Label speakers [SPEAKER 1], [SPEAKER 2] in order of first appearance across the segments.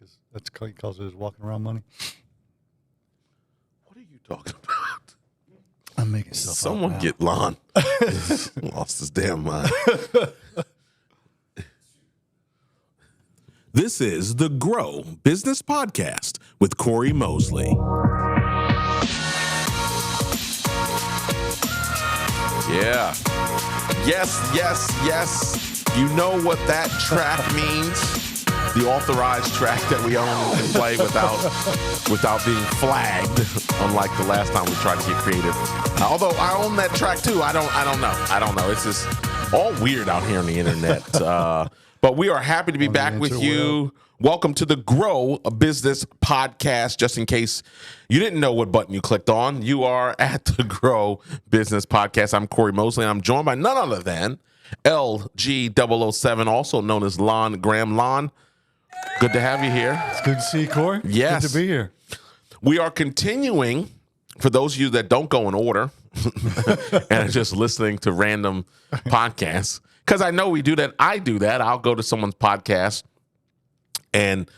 [SPEAKER 1] because that's he calls it his walking around money.
[SPEAKER 2] What are you talking about?
[SPEAKER 1] I'm making stuff
[SPEAKER 2] Someone
[SPEAKER 1] up
[SPEAKER 2] get Lon. Lost his damn mind. This is the Grow Business Podcast with Cory Mosley. Yeah. Yes. You know what that track means? The authorized track that we only can play without being flagged, unlike the last time we tried to get creative. Although I own that track too. I don't know. It's just all weird out here on the internet. But we are happy to be back with you. Welcome to the Grow a Business Podcast. Just in case you didn't know what button you clicked on, you are at the Grow Business Podcast. I'm Cory Mosley, and I'm joined by none other than LG007, also known as Lon Graham. Lon, good to have you here.
[SPEAKER 1] It's good to see you, Cory.
[SPEAKER 2] Yes.
[SPEAKER 1] Good to be here.
[SPEAKER 2] We are continuing, for those of you that don't go in order and are just listening to random podcasts, because I know we do that. I do that. I'll go to someone's podcast and,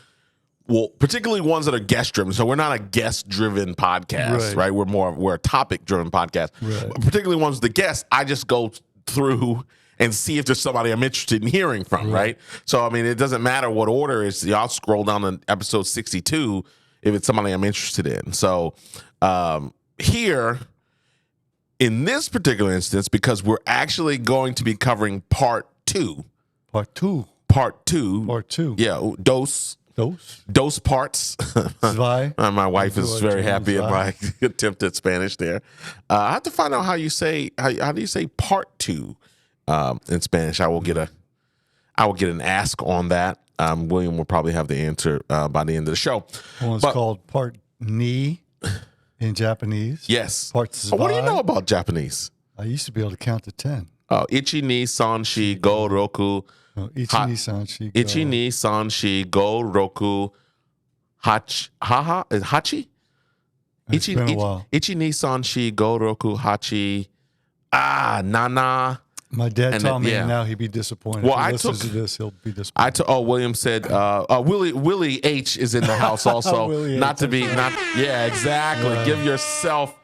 [SPEAKER 2] well, particularly ones that are guest-driven. So we're not a guest-driven podcast, right? We're a topic-driven podcast.
[SPEAKER 1] Right.
[SPEAKER 2] But particularly ones with the guests, I just go through and see if there's somebody I'm interested in hearing from, right? So, I mean, it doesn't matter what order it is. I'll scroll down to episode 62 if it's somebody I'm interested in. So here, in this particular instance, because we're actually going to be covering part two.
[SPEAKER 1] Part two.
[SPEAKER 2] Yeah, dos parts.
[SPEAKER 1] Zwei.
[SPEAKER 2] My wife is very happy at my attempt at Spanish there. I have to find out how do you say part two in Spanish. I will get an ask on that. William will probably have the answer by the end of the show.
[SPEAKER 1] One's called part ni in Japanese.
[SPEAKER 2] Yes.
[SPEAKER 1] Part zwei.
[SPEAKER 2] What do you know about Japanese?
[SPEAKER 1] I used to be able to count to 10.
[SPEAKER 2] Oh, ichi ni san shi go roku.
[SPEAKER 1] No, ichi ni san shi go.
[SPEAKER 2] Ichi ni san shi go roku hachi.
[SPEAKER 1] It's been a while.
[SPEAKER 2] Ichi ni san shi go roku hachi. Nana.
[SPEAKER 1] My dad taught me, and now he'd be disappointed.
[SPEAKER 2] Well,
[SPEAKER 1] if he
[SPEAKER 2] I
[SPEAKER 1] listens
[SPEAKER 2] took-
[SPEAKER 1] to this, he'll be disappointed.
[SPEAKER 2] William said, Willie H is in the house also.
[SPEAKER 1] Willie
[SPEAKER 2] Not
[SPEAKER 1] H,
[SPEAKER 2] to be, yeah, exactly.
[SPEAKER 1] Right.
[SPEAKER 2] Give yourself,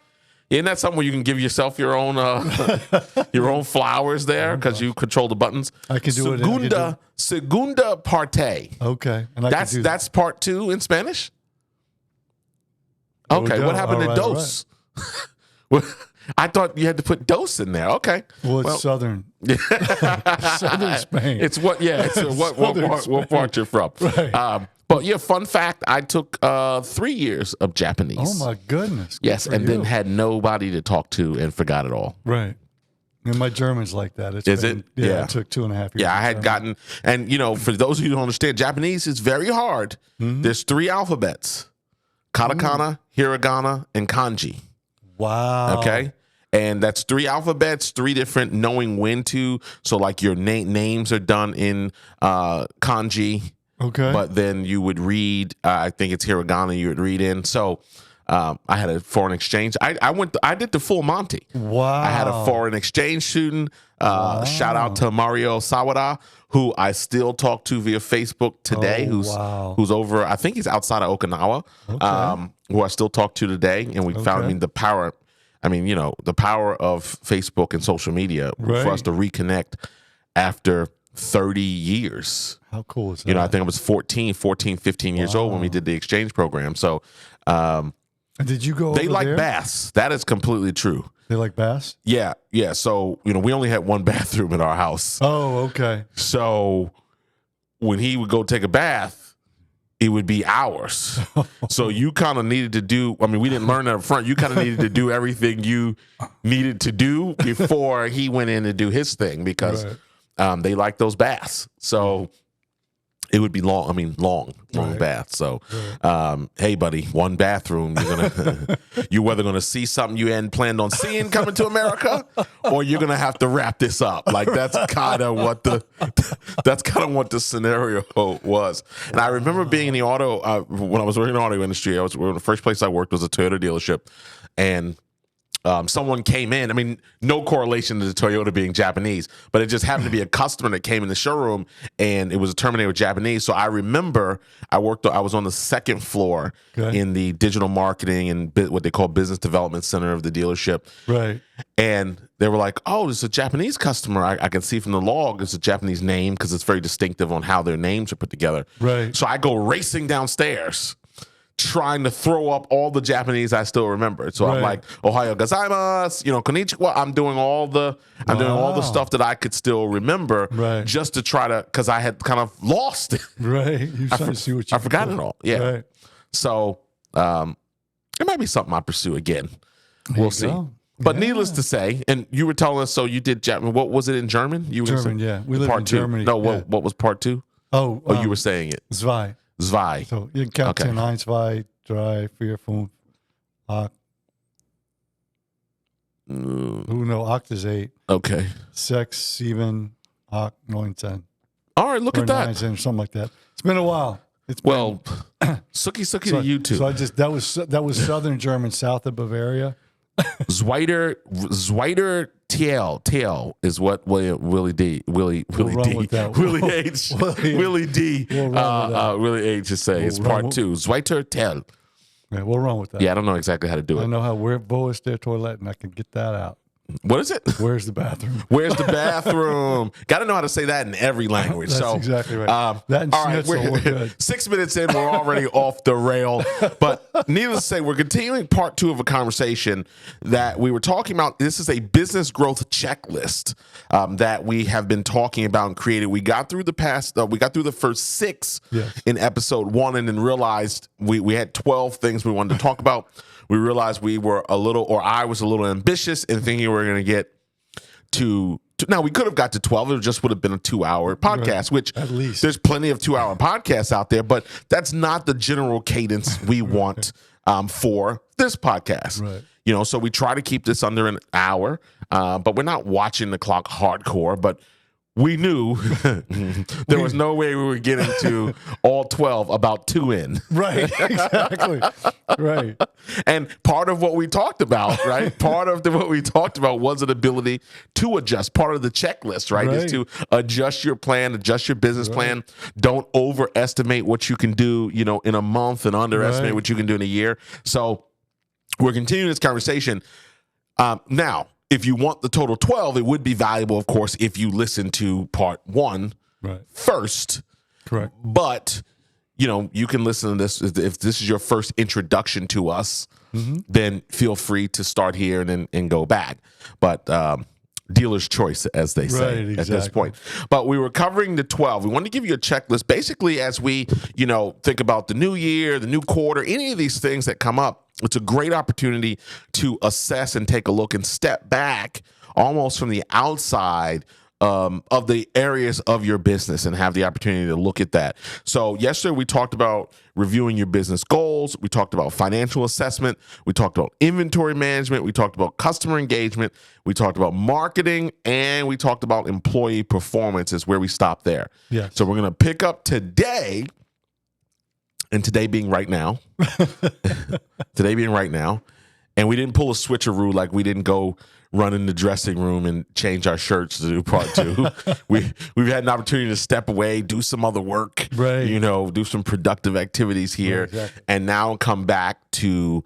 [SPEAKER 2] isn't that something where you can give yourself your own flowers there because you control the buttons?
[SPEAKER 1] I can do it.
[SPEAKER 2] Segunda parte.
[SPEAKER 1] Okay. And
[SPEAKER 2] That's part two in Spanish? Okay,
[SPEAKER 1] go.
[SPEAKER 2] what happened
[SPEAKER 1] All
[SPEAKER 2] to
[SPEAKER 1] right,
[SPEAKER 2] dos? I thought you had to put dos in there. Okay.
[SPEAKER 1] Well, it's southern. Southern Spain.
[SPEAKER 2] It's what part you're from.
[SPEAKER 1] Right.
[SPEAKER 2] But yeah, fun fact, I took 3 years of Japanese.
[SPEAKER 1] Oh, my goodness. Good
[SPEAKER 2] Yes,
[SPEAKER 1] for
[SPEAKER 2] and
[SPEAKER 1] you.
[SPEAKER 2] then had nobody to talk to and forgot it all.
[SPEAKER 1] Right. And my German's like that.
[SPEAKER 2] Is it?
[SPEAKER 1] Yeah,
[SPEAKER 2] Yeah.
[SPEAKER 1] it took 2.5 years.
[SPEAKER 2] Yeah, I had gotten, and for those of you who don't understand, Japanese is very hard.
[SPEAKER 1] Mm-hmm.
[SPEAKER 2] There's 3 alphabets: katakana, hiragana, and kanji.
[SPEAKER 1] Wow.
[SPEAKER 2] Okay. And that's 3 alphabets, 3 different knowing when to. So like your names are done in kanji.
[SPEAKER 1] Okay.
[SPEAKER 2] But then you would read, I think it's hiragana you would read in. So I had a foreign exchange. I did the full Monty.
[SPEAKER 1] Wow.
[SPEAKER 2] I had a foreign exchange student. Shout out to Mario Sawada, who I still talk to via Facebook today, who's over, I think he's outside of Okinawa, who I still talk to today. And we found the power of Facebook and social media for us to reconnect after 30 years.
[SPEAKER 1] How cool is that?
[SPEAKER 2] I think I was 15 years old when we did the exchange program. So
[SPEAKER 1] did you go
[SPEAKER 2] they
[SPEAKER 1] over
[SPEAKER 2] like
[SPEAKER 1] there?
[SPEAKER 2] baths. That is completely true.
[SPEAKER 1] They like baths?
[SPEAKER 2] Yeah. So, we only had one bathroom in our house.
[SPEAKER 1] Oh, okay.
[SPEAKER 2] So when he would go take a bath, it would be hours. So you kind of needed to do, we didn't learn that up front. You kind of needed to do everything you needed to do before he went in to do his thing because they like those baths. So it would be long baths. So, hey, buddy, one bathroom. You're whether going to see something you hadn't planned on seeing coming to America, or you're going to have to wrap this up. Like that's kind of what the scenario was. And I remember being in the auto when I was working in the auto industry. The first place I worked was a Toyota dealership, and someone came in. I mean, no correlation to the Toyota being Japanese, but it just happened to be a customer that came in the showroom, and it was a Terminator Japanese. So I remember I was on the second floor in the digital marketing and what they call business development center of the dealership.
[SPEAKER 1] Right.
[SPEAKER 2] And they were like, "Oh, this is a Japanese customer. I can see from the log it's a Japanese name because it's very distinctive on how their names are put together."
[SPEAKER 1] Right.
[SPEAKER 2] So I go racing downstairs, trying to throw up all the Japanese I still remember. So I'm like, "Ohayo gozaimasu," konnichiwa. I'm doing all the stuff that I could still remember, just to try to, because I had kind of lost it.
[SPEAKER 1] Right. You trying to see what you
[SPEAKER 2] I forgot it all. Yeah.
[SPEAKER 1] Right.
[SPEAKER 2] So it might be something I pursue again. We'll see. But needless to say, and you were telling us, so you did Japan. What was it in German? You were
[SPEAKER 1] German,
[SPEAKER 2] say,
[SPEAKER 1] yeah. We live in Germany.
[SPEAKER 2] No, what was part two?
[SPEAKER 1] Oh,
[SPEAKER 2] you were saying it.
[SPEAKER 1] Zwei.
[SPEAKER 2] Zwei.
[SPEAKER 1] So you can count 10, 1, 2, 3, 4, 5, 8. No, 8 is 8.
[SPEAKER 2] Okay.
[SPEAKER 1] 6, 7, 8, 9, 10.
[SPEAKER 2] All right, look at that.
[SPEAKER 1] 9, 10, something like that. It's been a while.
[SPEAKER 2] Suki to you too.
[SPEAKER 1] So that was southern German, south of Bavaria.
[SPEAKER 2] Zweiter TL is what Willie H. Willie H is saying. It's part 2. Zweiter TL.
[SPEAKER 1] Yeah, we'll run with that.
[SPEAKER 2] Yeah, I don't know exactly how to do it.
[SPEAKER 1] I know how wo ist der Toilet, and I can get that out.
[SPEAKER 2] What is it?
[SPEAKER 1] Where's the bathroom?
[SPEAKER 2] Where's the bathroom? Got to know how to say that in every language.
[SPEAKER 1] That's exactly right. That and
[SPEAKER 2] all right,
[SPEAKER 1] we're good.
[SPEAKER 2] 6 minutes in, we're already off the rail. But needless to say, we're continuing part 2 of a conversation that we were talking about. This is a business growth checklist that we have been talking about and created. We got through the first 6 in episode 1, and then realized we had 12 things we wanted to talk about. We realized I was a little ambitious in thinking we were going to get to now we could have got to 12. It just would have been a 2-hour podcast, which
[SPEAKER 1] at least
[SPEAKER 2] there's plenty of 2-hour podcasts out there, but that's not the general cadence we want for this podcast.
[SPEAKER 1] Right.
[SPEAKER 2] So we try to keep this under an hour, but we're not watching the clock hardcore, but we knew there was no way we were getting to all 12 about 2 in.
[SPEAKER 1] Right, exactly. Right.
[SPEAKER 2] And part of what we talked about, right? Part of what we talked about was an ability to adjust. Part of the checklist, right? Is to adjust your plan, adjust your business plan. Don't overestimate what you can do, in a month and underestimate what you can do in a year. So we're continuing this conversation. Now, if you want the total 12, it would be valuable, of course, if you listen to part 1 first.
[SPEAKER 1] Correct.
[SPEAKER 2] But, you can listen to this. If this is your first introduction to us, then feel free to start here and go back. But dealer's choice, as they say at this point. But we were covering the 12. We wanted to give you a checklist, basically, as we, think about the new year, the new quarter, any of these things that come up. It's a great opportunity to assess and take a look and step back almost from the outside of the areas of your business and have the opportunity to look at that. So yesterday we talked about reviewing your business goals. We talked about financial assessment. We talked about inventory management. We talked about customer engagement. We talked about marketing, and we talked about employee performance is where we stopped there.
[SPEAKER 1] Yeah.
[SPEAKER 2] So we're going to pick up today. And today being right now, and we didn't pull a switcheroo, like we didn't go run in the dressing room and change our shirts to do part 2. We've had an opportunity to step away, do some other work, do some productive activities here, and now come back to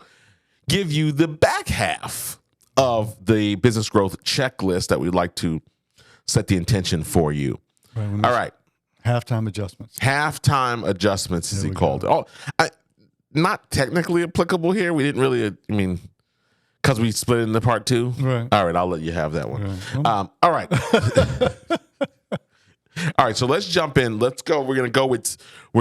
[SPEAKER 2] give you the back half of the business growth checklist that we'd like to set the intention for you. All right.
[SPEAKER 1] Halftime adjustments.
[SPEAKER 2] Halftime adjustments, as he called it. Oh, not technically applicable here. We didn't really, because we split it into part 2.
[SPEAKER 1] Right.
[SPEAKER 2] All right, I'll let you have that one.
[SPEAKER 1] Right.
[SPEAKER 2] All right. All right, so let's jump in. Let's go. We're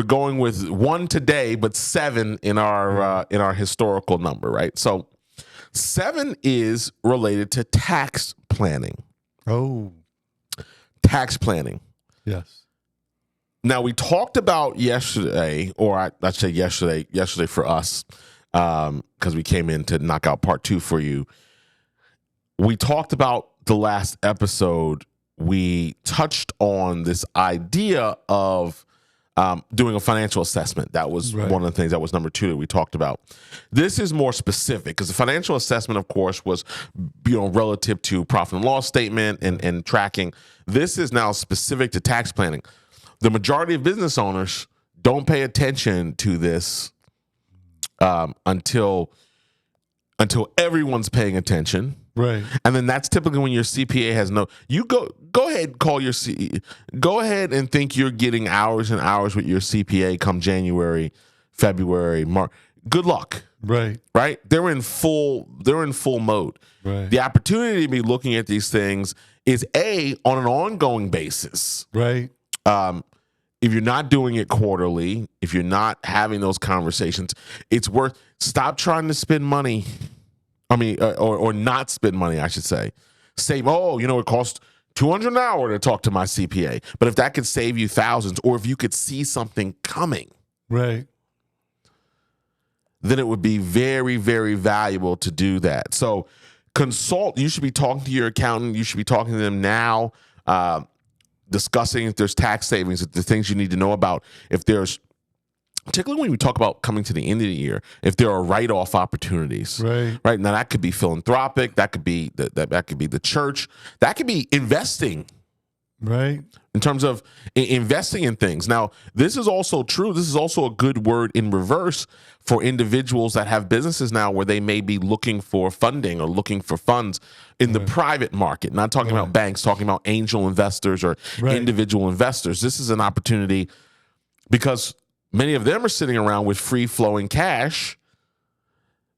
[SPEAKER 2] going with 1 today, but 7 in our historical number, right? So 7 is related to tax planning.
[SPEAKER 1] Oh.
[SPEAKER 2] Tax planning.
[SPEAKER 1] Yes.
[SPEAKER 2] Now, we talked about yesterday, or I'd say yesterday for us, because we came in to knock out part 2 for you. We talked about the last episode. We touched on this idea of doing a financial assessment. That was
[SPEAKER 1] Right.
[SPEAKER 2] one of the things. That was number 2 that we talked about. This is more specific because the financial assessment, of course, was relative to profit and loss statement and tracking. This is now specific to tax planning. The majority of business owners don't pay attention to this until everyone's paying attention.
[SPEAKER 1] Right.
[SPEAKER 2] And then that's typically when your CPA has you go ahead, go ahead and think you're getting hours and hours with your CPA come January, February, March. Good luck.
[SPEAKER 1] Right.
[SPEAKER 2] Right? They're in full mode.
[SPEAKER 1] Right.
[SPEAKER 2] The opportunity to be looking at these things is on an ongoing basis.
[SPEAKER 1] Right.
[SPEAKER 2] If you're not doing it quarterly, if you're not having those conversations, it's stop trying to spend money. Or not spend money, I should say. Save, it costs $200 an hour to talk to my CPA. But if that could save you thousands, or if you could see something coming,
[SPEAKER 1] right,
[SPEAKER 2] then it would be very, very valuable to do that. So consult. You should be talking to your accountant. You should be talking to them now, discussing if there's tax savings, if there's things you need to know about, if there's, particularly when we talk about coming to the end of the year, if there are write-off opportunities, right now that could be philanthropic, that could be that could be the church, that could be investing,
[SPEAKER 1] right,
[SPEAKER 2] in terms of investing in things. Now, this is also true. This is also a good word in reverse for individuals that have businesses now where they may be looking for funding or looking for funds in the private market. Not talking about banks, talking about angel investors or individual investors. This is an opportunity because many of them are sitting around with free-flowing cash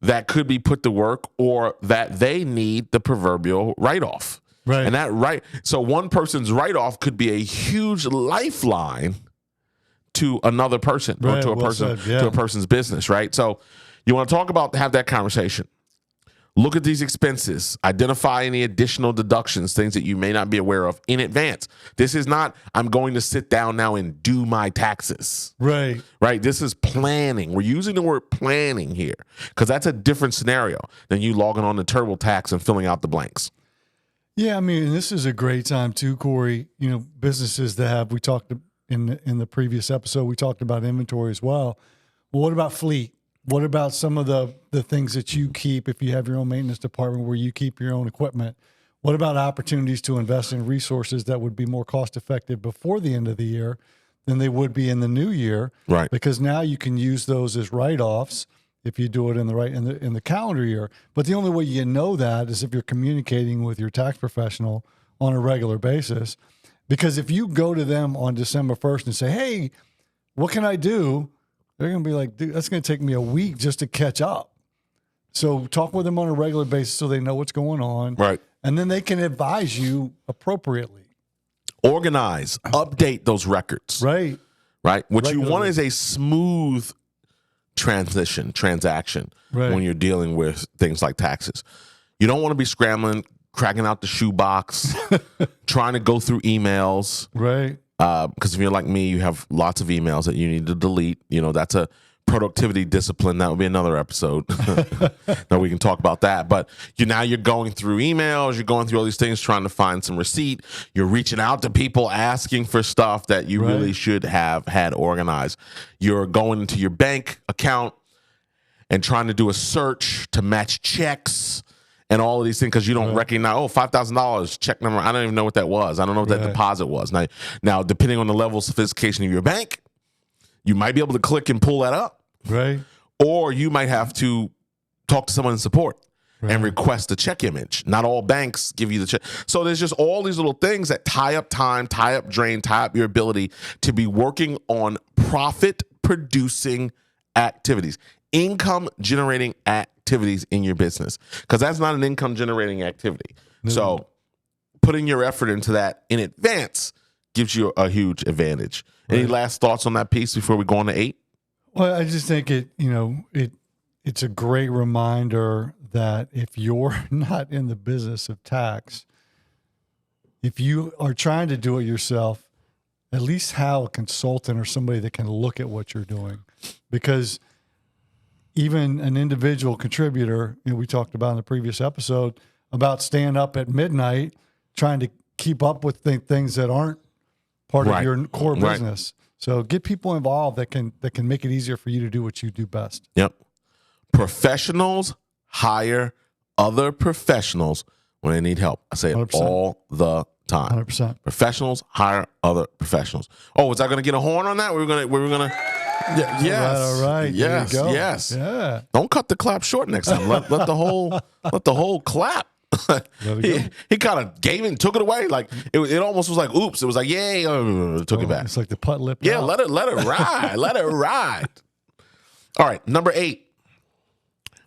[SPEAKER 2] that could be put to work or that they need the proverbial write-off.
[SPEAKER 1] Right.
[SPEAKER 2] And so one person's write-off could be a huge lifeline to another person or to a person's business, right? So you want to have that conversation. Look at these expenses, identify any additional deductions, things that you may not be aware of in advance. This is not, I'm going to sit down now and do my taxes.
[SPEAKER 1] Right.
[SPEAKER 2] Right. This is planning. We're using the word planning here because that's a different scenario than you logging on to TurboTax and filling out the blanks.
[SPEAKER 1] Yeah. I mean, this is a great time too, Cory. Businesses that have, we talked in the previous episode, we talked about inventory as well. Well, what about fleet? What about some of the things that you keep if you have your own maintenance department where you keep your own equipment? What about opportunities to invest in resources that would be more cost effective before the end of the year than they would be in the new year?
[SPEAKER 2] Right.
[SPEAKER 1] Because now you can use those as write-offs if you do it in the calendar year. But the only way you know that is if you're communicating with your tax professional on a regular basis. Because if you go to them on December 1st and say, hey, what can I do? They're going to be like, dude, that's going to take me a week just to catch up. So talk with them on a regular basis so they know what's going on.
[SPEAKER 2] Right.
[SPEAKER 1] And then they can advise you appropriately.
[SPEAKER 2] Organize, update those records.
[SPEAKER 1] Right.
[SPEAKER 2] Right. What you want is a smooth transaction when you're dealing with things like taxes. You don't want to be scrambling, cracking out the shoebox, trying to go through emails.
[SPEAKER 1] Right.
[SPEAKER 2] Because if you're like me, you have lots of emails that you need to delete. That's a productivity discipline. That would be another episode. Now we can talk about that. But you're going through emails, you're going through all these things, trying to find some receipt. You're reaching out to people asking for stuff that you really should have had organized. You're going into your bank account and trying to do a search to match checks and all of these things because you don't recognize, $5,000 check number. I don't even know what that was. I don't know what that deposit was. Now, depending on the level of sophistication of your bank, you might be able to click and pull that up.
[SPEAKER 1] Right.
[SPEAKER 2] Or you might have to talk to someone in support and request a check image. Not all banks give you the check. So there's just all these little things that tie up time, tie up drain, tie up your ability to be working on profit-producing activities, income-generating activities in your business, because that's not an income-generating activity. No. So putting your effort into that in advance gives you a huge advantage. Any last thoughts on that piece before we go on to 8?
[SPEAKER 1] Well, I just think it's a great reminder that if you're not in the business of tax, if you are trying to do it yourself, at least have a consultant or somebody that can look at what you're doing. Because even an individual contributor, we talked about in the previous episode about staying up at midnight trying to keep up with things that aren't part of your core business. So get people involved that can make it easier for you to do what you do best.
[SPEAKER 2] Yep. Professionals hire other professionals when they need help. I say it
[SPEAKER 1] 100%.
[SPEAKER 2] all the time.
[SPEAKER 1] 100%.
[SPEAKER 2] Professionals hire other professionals. Oh, was I going to get a horn on that? We were going to. Yeah, yes.
[SPEAKER 1] All right.
[SPEAKER 2] Yes.
[SPEAKER 1] There you go.
[SPEAKER 2] Yes.
[SPEAKER 1] Yeah.
[SPEAKER 2] Don't cut the clap short next time. Let the whole clap. He kind of gave it and took it away. Like it almost was like oops. It was like yay. Took it back.
[SPEAKER 1] It's like the putt lip.
[SPEAKER 2] Yeah.
[SPEAKER 1] out.
[SPEAKER 2] Let it ride. Let it ride. All right. Number 8.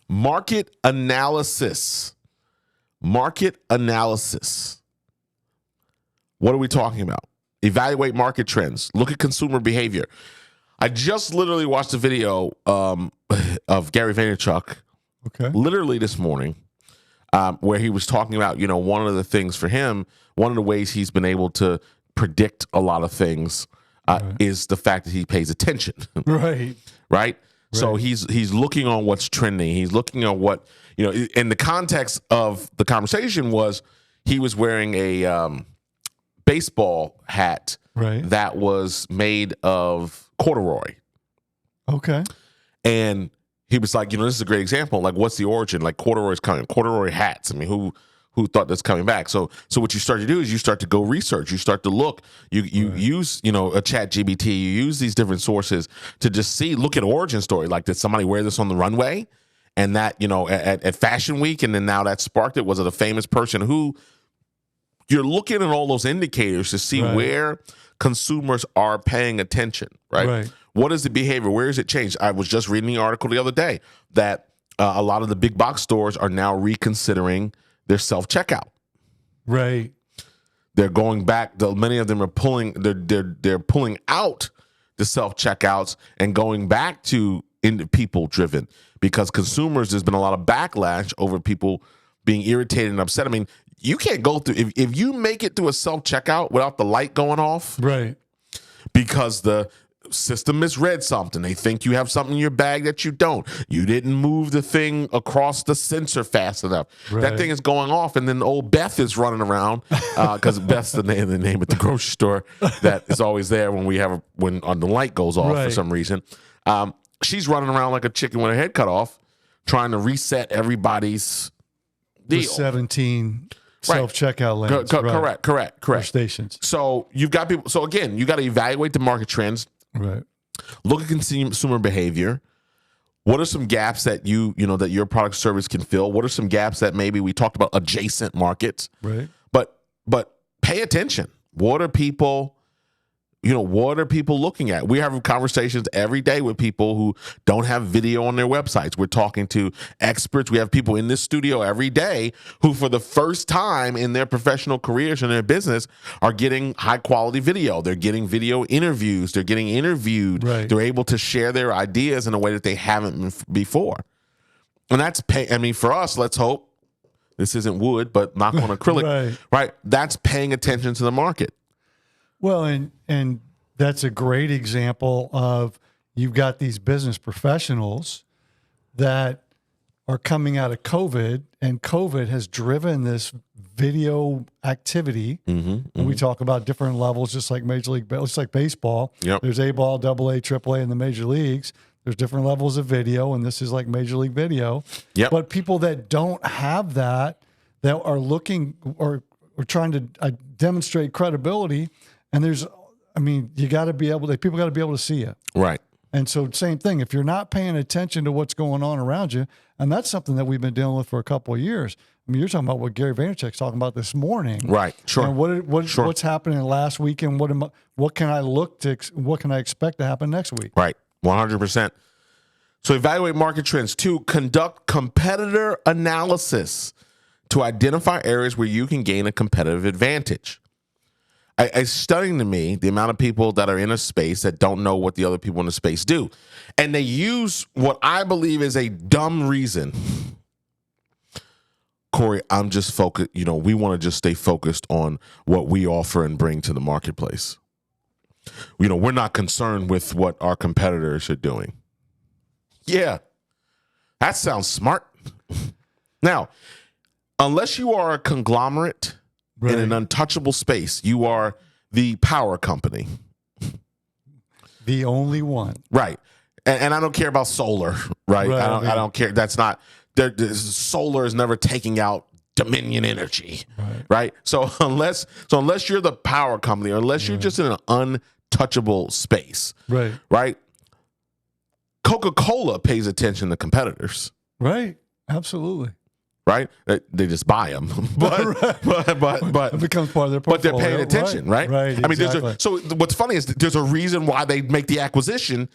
[SPEAKER 2] Market analysis. Market analysis. What are we talking about? Evaluate market trends. Look at consumer behavior. I just literally watched a video of Gary Vaynerchuk, literally this morning, where he was talking about, one of the things for him, one of the ways he's been able to predict a lot of things is the fact that he pays attention. Right? So he's looking on what's trending. He's looking on what, in the context of the conversation was he was wearing a baseball hat that was made of corduroy.
[SPEAKER 1] Okay.
[SPEAKER 2] And he was like, this is a great example. Like, what's the origin? Like, corduroy is coming. Corduroy hats. I mean, who thought that's coming back? So what you start to do is you start to go research. You start to look. You use, a chat GBT. You use these different sources to just look at origin story. Like, did somebody wear this on the runway? And that, at Fashion Week, and then now that sparked it. Was it a famous person who? You're looking at all those indicators to see where consumers are paying attention, right? What is the behavior? Where is it changed? I was just reading the article the other day that a lot of the big box stores are now reconsidering their self-checkout.
[SPEAKER 1] Right.
[SPEAKER 2] They're going back. Many of them are pulling. They're pulling out the self-checkouts and going back to people-driven because consumers. There's been a lot of backlash over people being irritated and upset. I mean, you can't go through if you make it through a self-checkout without the light going off, because the system misread something. They think you have something in your bag that you don't. You didn't move the thing across the sensor fast enough. That thing is going off, and then old Beth is running around because Beth's the name at the grocery store that is always there when the light goes off for some reason. She's running around like a chicken with her head cut off, trying to reset everybody's deal. 17
[SPEAKER 1] self-checkout lanes.
[SPEAKER 2] Correct.
[SPEAKER 1] Stations.
[SPEAKER 2] So you've got people. So again, you got to evaluate the market trends.
[SPEAKER 1] Right.
[SPEAKER 2] Look at consumer behavior. What are some gaps that that your product service can fill? What are some gaps that maybe we talked about adjacent markets?
[SPEAKER 1] Right.
[SPEAKER 2] But pay attention. What are people looking at? We have conversations every day with people who don't have video on their websites. We're talking to experts. We have people in this studio every day who, for the first time in their professional careers and their business, are getting high quality video. They're getting video interviews. They're getting interviewed. They're able to share their ideas in a way that they haven't before. And that's for us, let's hope this isn't wood, but knock on acrylic, right? That's paying attention to the market.
[SPEAKER 1] Well, and that's a great example of you've got these business professionals that are coming out of COVID, and COVID has driven this video activity. And we talk about different levels, just like Major League, just like baseball. There's A-ball, AA, AAA in the major leagues. There's different levels of video, and this is like Major League Video. But people that don't have that are looking or trying to demonstrate credibility. And you got to be able to, people got to be able to see you.
[SPEAKER 2] Right.
[SPEAKER 1] And so same thing, if you're not paying attention to what's going on around you, and that's something that we've been dealing with for a couple of years. I mean, you're talking about what Gary Vaynerchuk's talking about this morning.
[SPEAKER 2] Right. Sure.
[SPEAKER 1] And what's happening last week, and what can I expect to happen next week?
[SPEAKER 2] Right. 100%. So evaluate market trends. 2, conduct competitor analysis to identify areas where you can gain a competitive advantage. It's stunning to me the amount of people that are in a space that don't know what the other people in the space do. And they use what I believe is a dumb reason. Cory, I'm just focused. We want to just stay focused on what we offer and bring to the marketplace. We're not concerned with what our competitors are doing. Yeah, that sounds smart. Now, unless you are a conglomerate in an untouchable space, you are the power company.
[SPEAKER 1] The only one.
[SPEAKER 2] Right. And I don't care about solar, right? I don't care. That's not, solar is never taking out Dominion Energy, right? So unless you're the power company, or unless you're just in an untouchable space, right? Coca-Cola pays attention to competitors.
[SPEAKER 1] Right. Absolutely.
[SPEAKER 2] Right? They just buy them, but
[SPEAKER 1] it becomes part of their portfolio.
[SPEAKER 2] But they're paying attention, right?
[SPEAKER 1] Right.
[SPEAKER 2] I mean,
[SPEAKER 1] exactly.
[SPEAKER 2] so what's funny is there's a reason why they make the acquisition,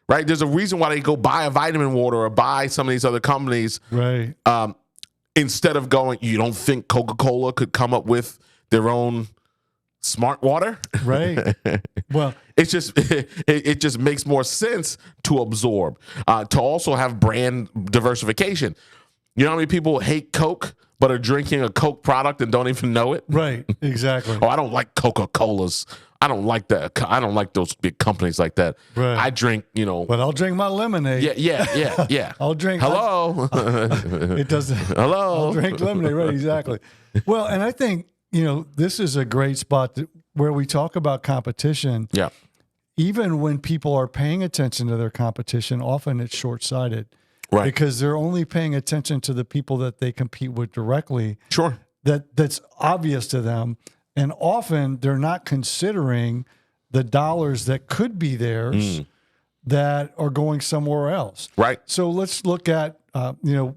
[SPEAKER 2] right? There's a reason why they go buy a vitamin water or buy some of these other companies,
[SPEAKER 1] right?
[SPEAKER 2] Instead of going, you don't think Coca-Cola could come up with their own smart water,
[SPEAKER 1] right? Well,
[SPEAKER 2] it's just it just makes more sense to absorb, to also have brand diversification. You know how many people hate Coke but are drinking a Coke product and don't even know it?
[SPEAKER 1] Right, exactly.
[SPEAKER 2] Oh, I don't like Coca-Colas. I don't like that. I don't like those big companies like that.
[SPEAKER 1] Right.
[SPEAKER 2] I drink,
[SPEAKER 1] But I'll drink my lemonade.
[SPEAKER 2] Yeah.
[SPEAKER 1] I'll drink.
[SPEAKER 2] Hello.
[SPEAKER 1] It doesn't.
[SPEAKER 2] Hello.
[SPEAKER 1] I'll drink lemonade. Right, exactly. Well, and I think, this is a great spot where we talk about competition.
[SPEAKER 2] Yeah.
[SPEAKER 1] Even when people are paying attention to their competition, often it's short-sighted.
[SPEAKER 2] Right.
[SPEAKER 1] Because they're only paying attention to the people that they compete with directly.
[SPEAKER 2] Sure.
[SPEAKER 1] That's obvious to them. And often they're not considering the dollars that could be theirs that are going somewhere else.
[SPEAKER 2] Right.
[SPEAKER 1] So let's look at, the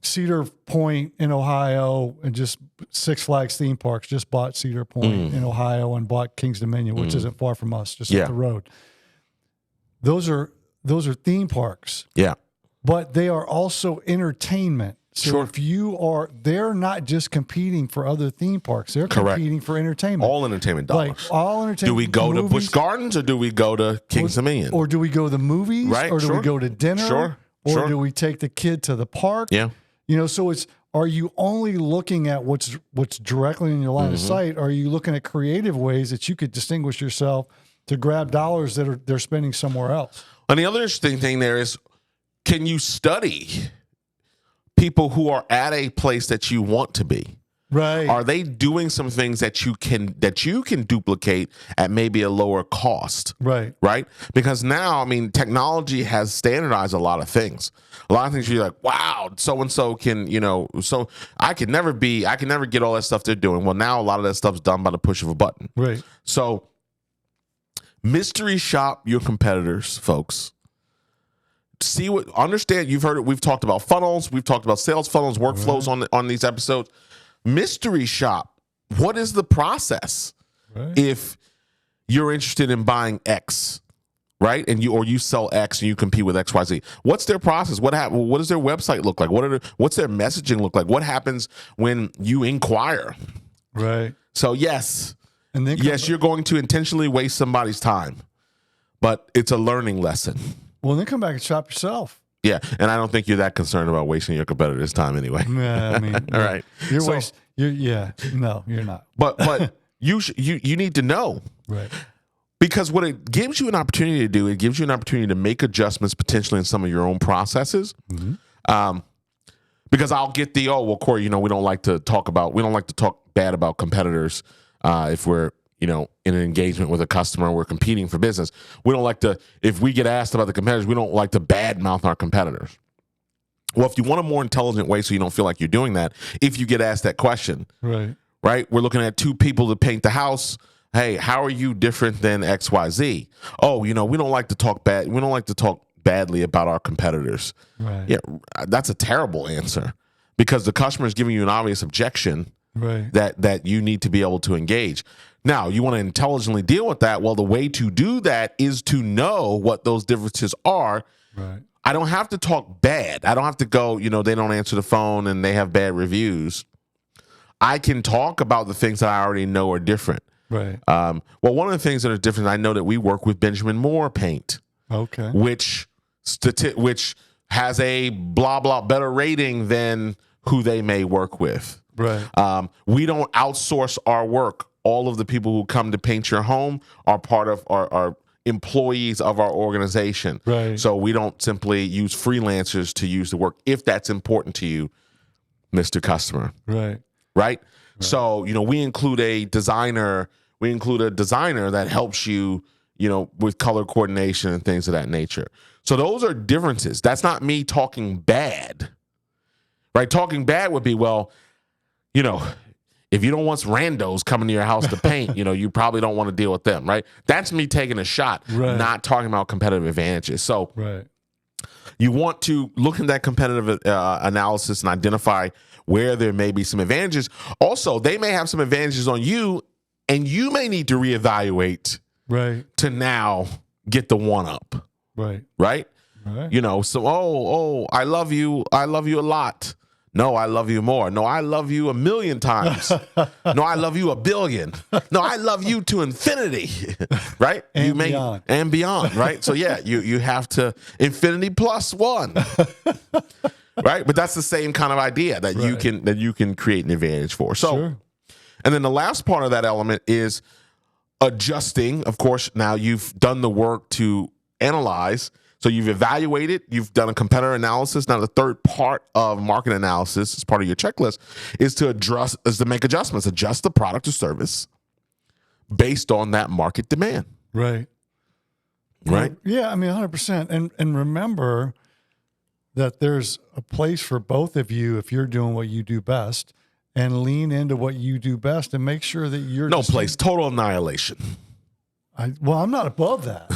[SPEAKER 1] Cedar Point in Ohio, and just Six Flags theme parks just bought Cedar Point in Ohio and bought Kings Dominion, which isn't far from us, just up the road. Those are theme parks.
[SPEAKER 2] Yeah.
[SPEAKER 1] But they are also entertainment. So if they're not just competing for other theme parks, they're competing for entertainment.
[SPEAKER 2] All entertainment dollars.
[SPEAKER 1] Like all entertainment.
[SPEAKER 2] Do we go to Busch Gardens or do we go to Kings Dominion?
[SPEAKER 1] Or do we go to the movies?
[SPEAKER 2] Right.
[SPEAKER 1] Or do we go to dinner? Or do we take the kid to the park?
[SPEAKER 2] Yeah.
[SPEAKER 1] So are you only looking at what's directly in your line of sight? Or are you looking at creative ways that you could distinguish yourself to grab dollars that they're spending somewhere else?
[SPEAKER 2] And the other interesting thing there is, can you study people who are at a place that you want to be?
[SPEAKER 1] Right.
[SPEAKER 2] Are they doing some things that you can duplicate at maybe a lower cost?
[SPEAKER 1] Right.
[SPEAKER 2] Right? Because now, I mean, technology has standardized a lot of things. A lot of things you're like, wow, so-and-so can, so I can never get all that stuff they're doing. Well, now a lot of that stuff's done by the push of a button.
[SPEAKER 1] Right.
[SPEAKER 2] So mystery shop your competitors, folks. Understand, you've heard it. We've talked about funnels. We've talked about sales funnels, workflows on these episodes. Mystery shop. What is the process if you're interested in buying X, right? And you sell X and you compete with XYZ. What's their process? What does their website look like? What's their messaging look like? What happens when you inquire?
[SPEAKER 1] Right.
[SPEAKER 2] So yes.
[SPEAKER 1] And then
[SPEAKER 2] you're going to intentionally waste somebody's time, but it's a learning lesson.
[SPEAKER 1] Well, then come back and shop yourself.
[SPEAKER 2] Yeah, and I don't think you're that concerned about wasting your competitor's time anyway.
[SPEAKER 1] Yeah, I mean,
[SPEAKER 2] all right.
[SPEAKER 1] No, you're not.
[SPEAKER 2] But you need to know,
[SPEAKER 1] right?
[SPEAKER 2] Because what it gives you an opportunity to do, it gives you an opportunity to make adjustments potentially in some of your own processes. Because I'll get Cory, we don't like to talk bad about competitors if we're in an engagement with a customer, we're competing for business. We don't like to, if we get asked about the competitors, we don't like to badmouth our competitors. Well, if you want a more intelligent way so you don't feel like you're doing that, if you get asked that question, right? We're looking at two people to paint the house. Hey, how are you different than XYZ? Oh, we don't like to talk bad. We don't like to talk badly about our competitors.
[SPEAKER 1] Right.
[SPEAKER 2] Yeah, that's a terrible answer because the customer is giving you an obvious objection that you need to be able to engage. Now, you want to intelligently deal with that. Well, the way to do that is to know what those differences are.
[SPEAKER 1] Right.
[SPEAKER 2] I don't have to talk bad. I don't have to go, they don't answer the phone and they have bad reviews. I can talk about the things that I already know are different.
[SPEAKER 1] Right.
[SPEAKER 2] Well, one of the things that are different, I know that we work with Benjamin Moore Paint.
[SPEAKER 1] Okay.
[SPEAKER 2] Which has a blah, blah better rating than who they may work with.
[SPEAKER 1] Right.
[SPEAKER 2] We don't outsource our work. All of the people who come to paint your home are part of our employees of our organization.
[SPEAKER 1] Right.
[SPEAKER 2] So we don't simply use freelancers to use the work if that's important to you, Mr. Customer.
[SPEAKER 1] Right.
[SPEAKER 2] Right? So, we include a designer We include a designer that helps you, with color coordination and things of that nature. So those are differences. That's not me talking bad, right? Talking bad would be, well, if you don't want randos coming to your house to paint, you probably don't want to deal with them, right? That's me taking a shot, not talking about competitive advantages. So you want to look at that competitive analysis and identify where there may be some advantages. Also, they may have some advantages on you, and you may need to reevaluate to now get the one up. Right. So, I love you a lot. No, I love you more. No, I love you 1,000,000 times. No, I love you 1,000,000,000. No, I love you to infinity. Right?
[SPEAKER 1] And beyond.
[SPEAKER 2] And beyond, right? So yeah, you have to infinity plus one. Right? But that's the same kind of idea that you can create an advantage for. So and then the last part of that element is adjusting. Of course, now you've done the work to analyze. So you've evaluated, you've done a competitor analysis. Now the third part of market analysis, as part of your checklist, is to make adjustments, adjust the product or service based on that market demand.
[SPEAKER 1] Right. Yeah, I mean, 100%. And remember that there's a place for both of you if you're doing what you do best, and lean into what you do best and make sure that you're
[SPEAKER 2] total annihilation.
[SPEAKER 1] I'm not above that.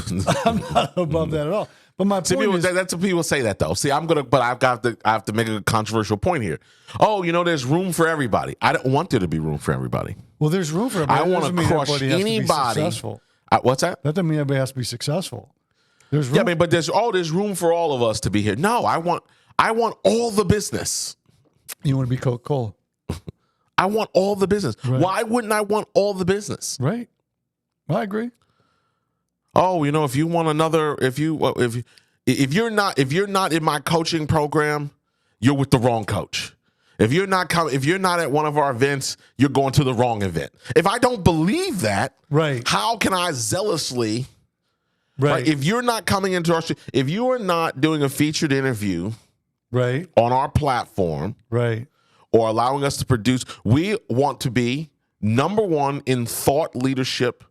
[SPEAKER 1] I'm not above that at all. But my point is,
[SPEAKER 2] that's what people say that though. See, I have to make a controversial point here. Oh, there's room for everybody. I don't want there to be room for everybody.
[SPEAKER 1] Well, there's room for everybody.
[SPEAKER 2] I want to crush anybody. What's that?
[SPEAKER 1] That doesn't mean everybody has to be successful. There's room.
[SPEAKER 2] Yeah, but there's room for all of us to be here. No, I want all the business.
[SPEAKER 1] You want to be Coca-Cola?
[SPEAKER 2] I want all the business. Right. Why wouldn't I want all the business?
[SPEAKER 1] Right. I agree.
[SPEAKER 2] Oh, if you want another, if you're not in my coaching program, you're with the wrong coach. If you're not at one of our events, you're going to the wrong event. If I don't believe that, how can I zealously, if you're not coming into if you are not doing a featured interview, on our platform, or allowing us to produce, we want to be number one in thought leadership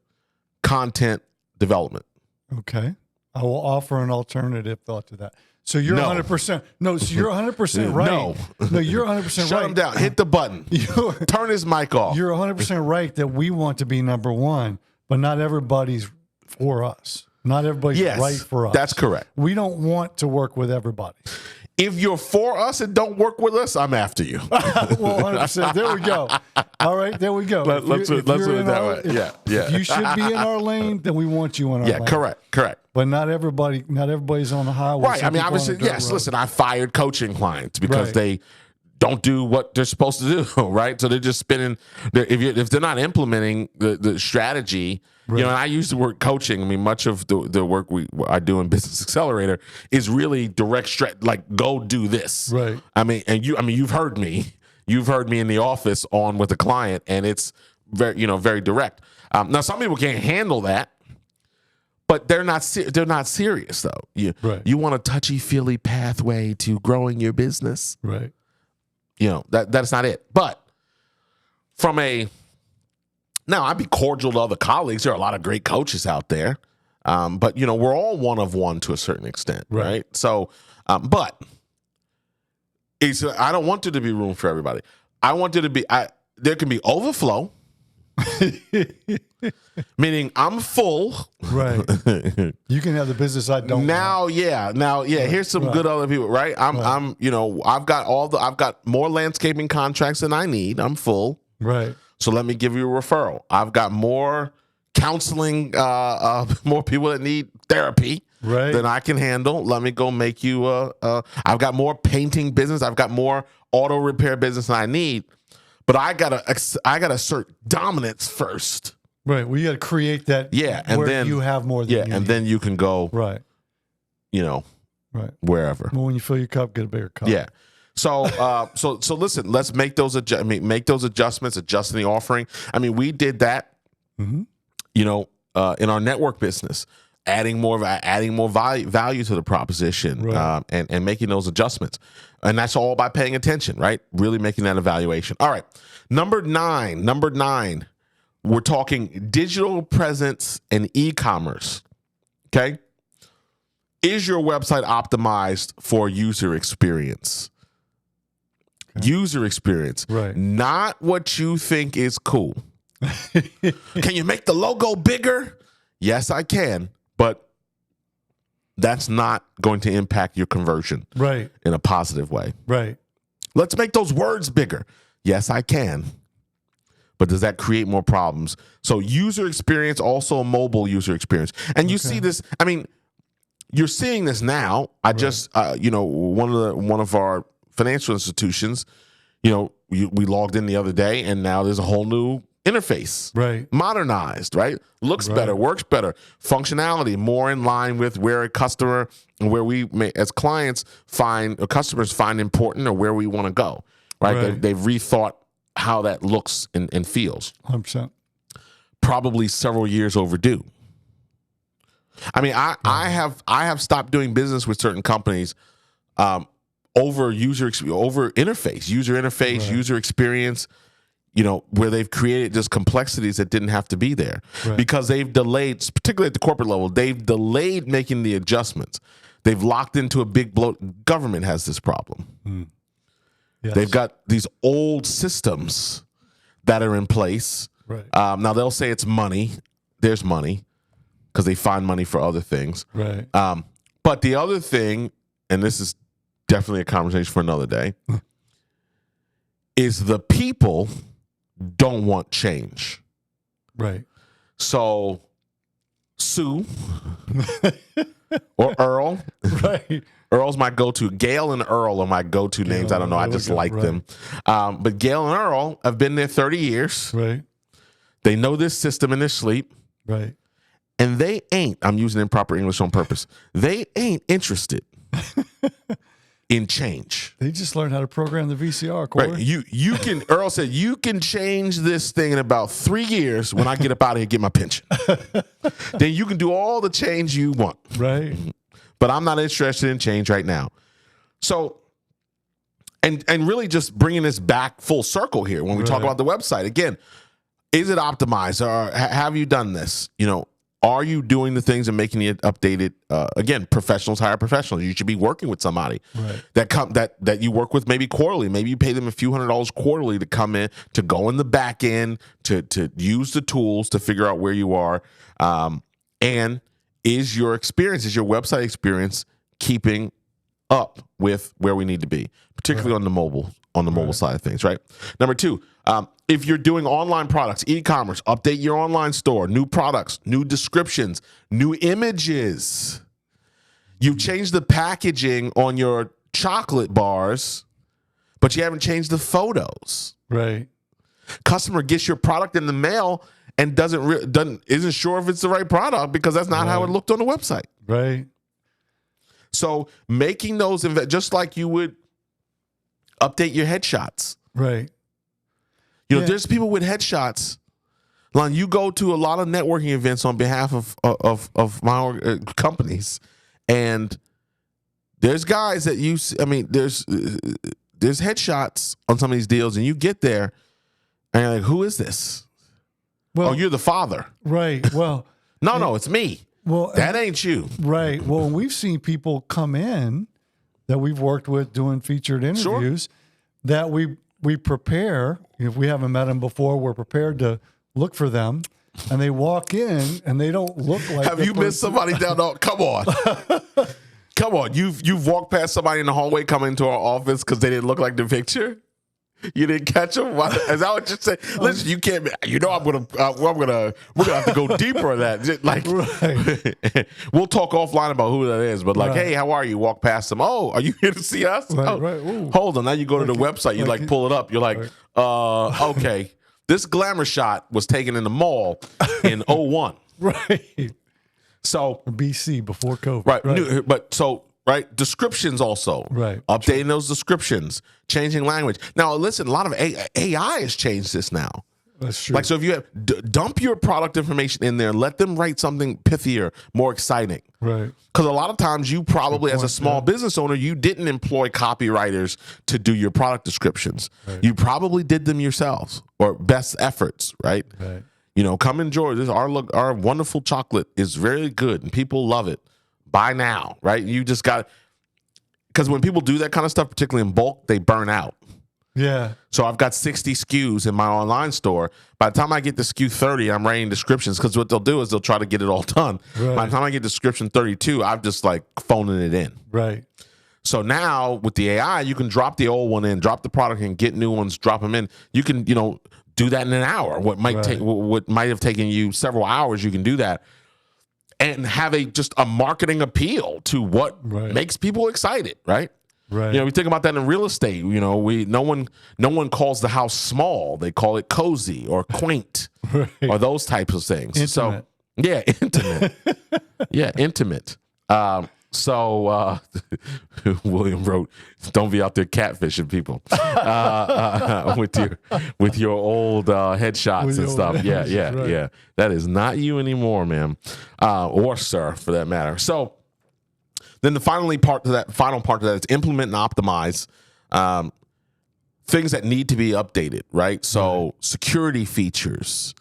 [SPEAKER 2] content development.
[SPEAKER 1] Okay. I will offer an alternative thought to that. So you're 100%. No, so you're 100% right. No, you're 100% right.
[SPEAKER 2] Shut him down. Hit the button. Turn his mic off.
[SPEAKER 1] You're 100% right that we want to be number one, but not everybody's for us. Not everybody's right for us.
[SPEAKER 2] That's correct.
[SPEAKER 1] We don't want to work with everybody.
[SPEAKER 2] If you're for us and don't work with us, I'm after you.
[SPEAKER 1] Well, 100%. There we go. All right, there we go.
[SPEAKER 2] Let's do it that way.
[SPEAKER 1] If you should be in our lane, then we want you in our lane.
[SPEAKER 2] Yeah, correct.
[SPEAKER 1] But not everybody's on the highway.
[SPEAKER 2] Right. I mean, obviously, yes. Listen, I fired coaching clients because they don't do what they're supposed to do, right? So they're just spinning. If they're not implementing the strategy, and I use the word coaching. I mean, much of the work I do in Business Accelerator is really direct, like go do this.
[SPEAKER 1] Right.
[SPEAKER 2] I mean, you've heard me. You've heard me in the office on with a client, and it's very direct. Now, some people can't handle that. But they're not serious though. You want a touchy-feely pathway to growing your business,
[SPEAKER 1] right?
[SPEAKER 2] That's not it. But now I'd be cordial to other colleagues. There are a lot of great coaches out there, but we're all one of one to a certain extent, right? So, but I don't want there to be room for everybody. I want there to be there can be overflow. Meaning I'm full.
[SPEAKER 1] Right. You can have the business I don't
[SPEAKER 2] want. Here's some good other people, right? I've got more landscaping contracts than I need. I'm full.
[SPEAKER 1] Right.
[SPEAKER 2] So let me give you a referral. I've got more counseling, more people that need therapy than I can handle. Let me go make you I've got more painting business. I've got more auto repair business than I need. But I gotta assert dominance first.
[SPEAKER 1] Right. Well, you got to create that.
[SPEAKER 2] Yeah, and then
[SPEAKER 1] you have more. Than you need.
[SPEAKER 2] Then you can go.
[SPEAKER 1] Right.
[SPEAKER 2] Wherever.
[SPEAKER 1] Well, when you fill your cup, get a bigger cup.
[SPEAKER 2] Yeah. So, so listen. Let's make those adjustments. Adjusting the offering. I mean, we did that. Mm-hmm. In our network business, adding more value to the proposition, and making those adjustments. And that's all by paying attention, right? Really making that evaluation. All right. Number nine, we're talking digital presence and e-commerce. Okay. Is your website optimized for user experience? Okay. User experience.
[SPEAKER 1] Right.
[SPEAKER 2] Not what you think is cool. Can you make the logo bigger? Yes, I can. But that's not going to impact your conversion.
[SPEAKER 1] Right.
[SPEAKER 2] In a positive way.
[SPEAKER 1] Right.
[SPEAKER 2] Let's make those words bigger. Yes, I can. But does that create more problems? So user experience, also mobile user experience. And you see this, I mean, you're seeing this now. I just, one of our financial institutions, we logged in the other day, and now there's a whole new interface. Right. Modernized, right? Looks better, works better. Functionality more in line with where a customer and where we may, as clients find, or customers find important, or where we want to go. Right. They've rethought how that looks and feels.
[SPEAKER 1] 100%.
[SPEAKER 2] Probably several years overdue. I mean, I have stopped doing business with certain companies over user interface, user experience, where they've created just complexities that didn't have to be there because they've delayed, particularly at the corporate level, they've delayed making the adjustments. They've locked into a big blow. Government has this problem. Mm. Yes. They've got these old systems that are in place. Right. Now they'll say it's money. There's money because they find money for other things. Right. But the other thing, and this is definitely a conversation for another day, is the people don't want change. Right. So Sue or Earl. Right. Earl's my go-to. Gail and Earl are my go-to names. I don't know. I just like them. But Gail and Earl have been there 30 years. Right. They know this system in their sleep. Right. And they ain't, I'm using improper English on purpose, they ain't interested in change.
[SPEAKER 1] They just learned how to program the VCR, Cory.
[SPEAKER 2] Right. You can, Earl said, you can change this thing in about 3 years when I get up out of here and get my pension. Then you can do all the change you want. Right. But I'm not interested in change right now. So, and really just bringing this back full circle here when we talk about the website. Again, is it optimized? Or have you done this? Are you doing the things and making it updated? Again, professionals hire professionals. You should be working with somebody that you work with maybe quarterly. Maybe you pay them a few $100s quarterly to come in, to go in the back end, to use the tools to figure out where you are. And is your website experience keeping up with where we need to be, particularly on the mobile side of things, right? Number 2, if you're doing online products, e-commerce, update your online store, new products, new descriptions, new images. You've changed the packaging on your chocolate bars, but you haven't changed the photos. Right. Customer gets your product in the mail and isn't sure if it's the right product because that's not how it looked on the website. Right. So making those, just like you would update your headshots. Right. There's people with headshots. Lon, you go to a lot of networking events on behalf of my companies, and there's guys that there's headshots on some of these deals, and you get there, and you're like, who is this? Well, you're the father. Right. Well, no, it's me. Well, that ain't you. Right. Well, we've seen people come in that we've worked with doing featured interviews that we prepare. If we haven't met them before, we're prepared to look for them. And they walk in and they don't look like. Have you missed somebody down? No, come on. Come on. You've walked past somebody in the hallway coming into our office because they didn't look like the picture. You didn't catch them? Is that what you're saying? Listen, you can't. We're gonna have to go deeper on that. We'll talk offline about who that is. But hey, how are you? Walk past them. Oh, are you here to see us? Right. Hold on. Now you go to the website. You pull it up. You're like, okay. This glamour shot was taken in the mall in 01. Right. So
[SPEAKER 1] BC, before COVID.
[SPEAKER 2] Right. Descriptions also. Right. Updating those descriptions, changing language. Now, listen, a lot of AI has changed this now.
[SPEAKER 1] That's true.
[SPEAKER 2] Like, so if you have, dump your product information in there, let them write something pithier, more exciting. Right. Because a lot of times you probably, as a small business owner, you didn't employ copywriters to do your product descriptions. Right. You probably did them yourselves, or best efforts, right? Right. come enjoy this. Our wonderful chocolate is very good and people love it. Buy now, right? You just got, because when people do that kind of stuff, particularly in bulk, they burn out.
[SPEAKER 1] Yeah.
[SPEAKER 2] So I've got 60 SKUs in my online store. By the time I get to SKU 30, I'm writing descriptions, because what they'll do is they'll try to get it all done.
[SPEAKER 1] Right.
[SPEAKER 2] By the time I get to description 32, I'm just like phoning it in.
[SPEAKER 1] Right.
[SPEAKER 2] So now with the AI, you can drop the old one in, drop the product in, get new ones, drop them in. You can, do that in an hour. What might have taken you several hours, you can do that, and have just a marketing appeal to what makes people excited, right?
[SPEAKER 1] Right.
[SPEAKER 2] We think about that in real estate. No one calls the house small; they call it cozy or quaint, or those types of things.
[SPEAKER 1] Intimate.
[SPEAKER 2] So yeah, intimate. Yeah, intimate. So William wrote, "Don't be out there catfishing people with your old headshots and stuff." Yeah. That is not you anymore, ma'am, or sir, for that matter. So then the final part to that is implement and optimize things that need to be updated, right? So security features.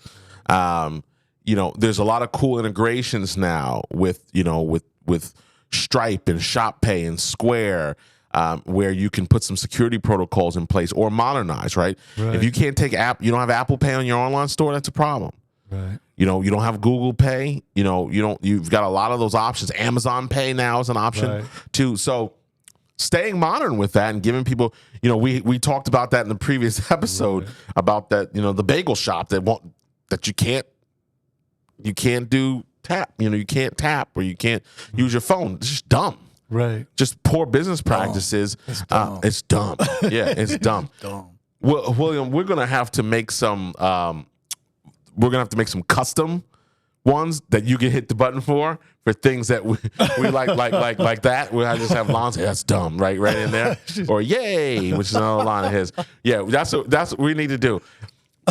[SPEAKER 2] There's a lot of cool integrations now with Stripe and ShopPay and Square, where you can put some security protocols in place or modernize, right? If you can't you don't have Apple Pay on your online store, that's a problem.
[SPEAKER 1] Right.
[SPEAKER 2] You don't have Google Pay, you've got a lot of those options. Amazon Pay now is an option too. So staying modern with that and giving people, we talked about that in the previous episode about that, the bagel shop that you can't do tap, you can't tap, or you can't use your phone. It's just dumb.
[SPEAKER 1] Right.
[SPEAKER 2] Just poor business practices.
[SPEAKER 1] It's dumb.
[SPEAKER 2] It's dumb. Yeah, it's dumb.
[SPEAKER 1] Dumb.
[SPEAKER 2] Well, William, we're gonna have to make some custom ones that you can hit the button for things that we like that. Where I just have Lon say that's dumb right in there, or yay, which is another line of his. Yeah, that's what we need to do.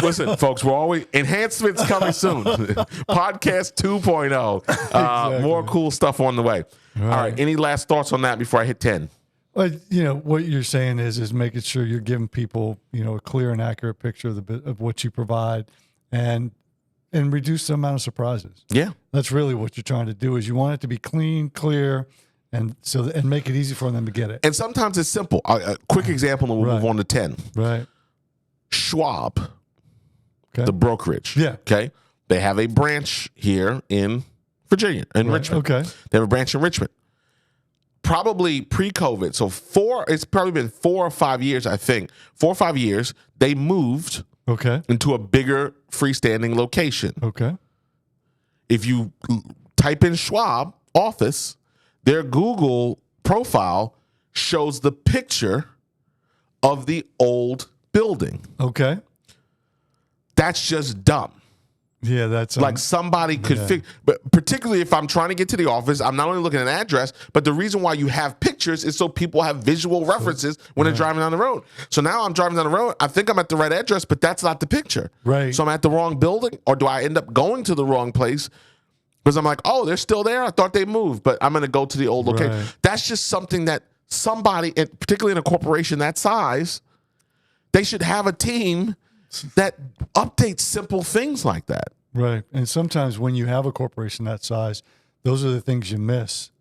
[SPEAKER 2] Listen, folks, we're always enhancements coming soon. Podcast 2.0.
[SPEAKER 1] Exactly.
[SPEAKER 2] More cool stuff on the way. All right. Any last thoughts on that before I hit 10?
[SPEAKER 1] Well, what you're saying is making sure you're giving people, a clear and accurate picture of what you provide, and reduce the amount of surprises.
[SPEAKER 2] Yeah.
[SPEAKER 1] That's really what you're trying to do. Is you want it to be clean, clear, and make it easy for them to get it.
[SPEAKER 2] And sometimes it's simple. A quick example, and we'll move on to 10.
[SPEAKER 1] Right.
[SPEAKER 2] Schwab.
[SPEAKER 1] Okay.
[SPEAKER 2] The brokerage.
[SPEAKER 1] Yeah.
[SPEAKER 2] Okay. They have a branch here in Virginia, in Richmond.
[SPEAKER 1] Okay.
[SPEAKER 2] They have a branch in Richmond. Probably pre-COVID. So it's probably been 4 or 5 years, I think. 4 or 5 years, they moved into a bigger freestanding location.
[SPEAKER 1] Okay.
[SPEAKER 2] If you type in Schwab office, their Google profile shows the picture of the old building.
[SPEAKER 1] Okay.
[SPEAKER 2] That's just dumb.
[SPEAKER 1] Yeah, that's
[SPEAKER 2] like somebody could fix. But particularly if I'm trying to get to the office, I'm not only looking at an address, but the reason why you have pictures is so people have visual references when they're driving down the road. So now I'm driving down the road. I think I'm at the right address, but that's not the picture.
[SPEAKER 1] Right.
[SPEAKER 2] So I'm at the wrong building, or do I end up going to the wrong place? Because I'm like, oh, they're still there. I thought they moved, but I'm going to go to the old location.
[SPEAKER 1] Right.
[SPEAKER 2] That's just something that somebody, particularly in a corporation that size, they should have a team that updates simple things like that.
[SPEAKER 1] Right. And sometimes when you have a corporation that size, those are the ththings you miss.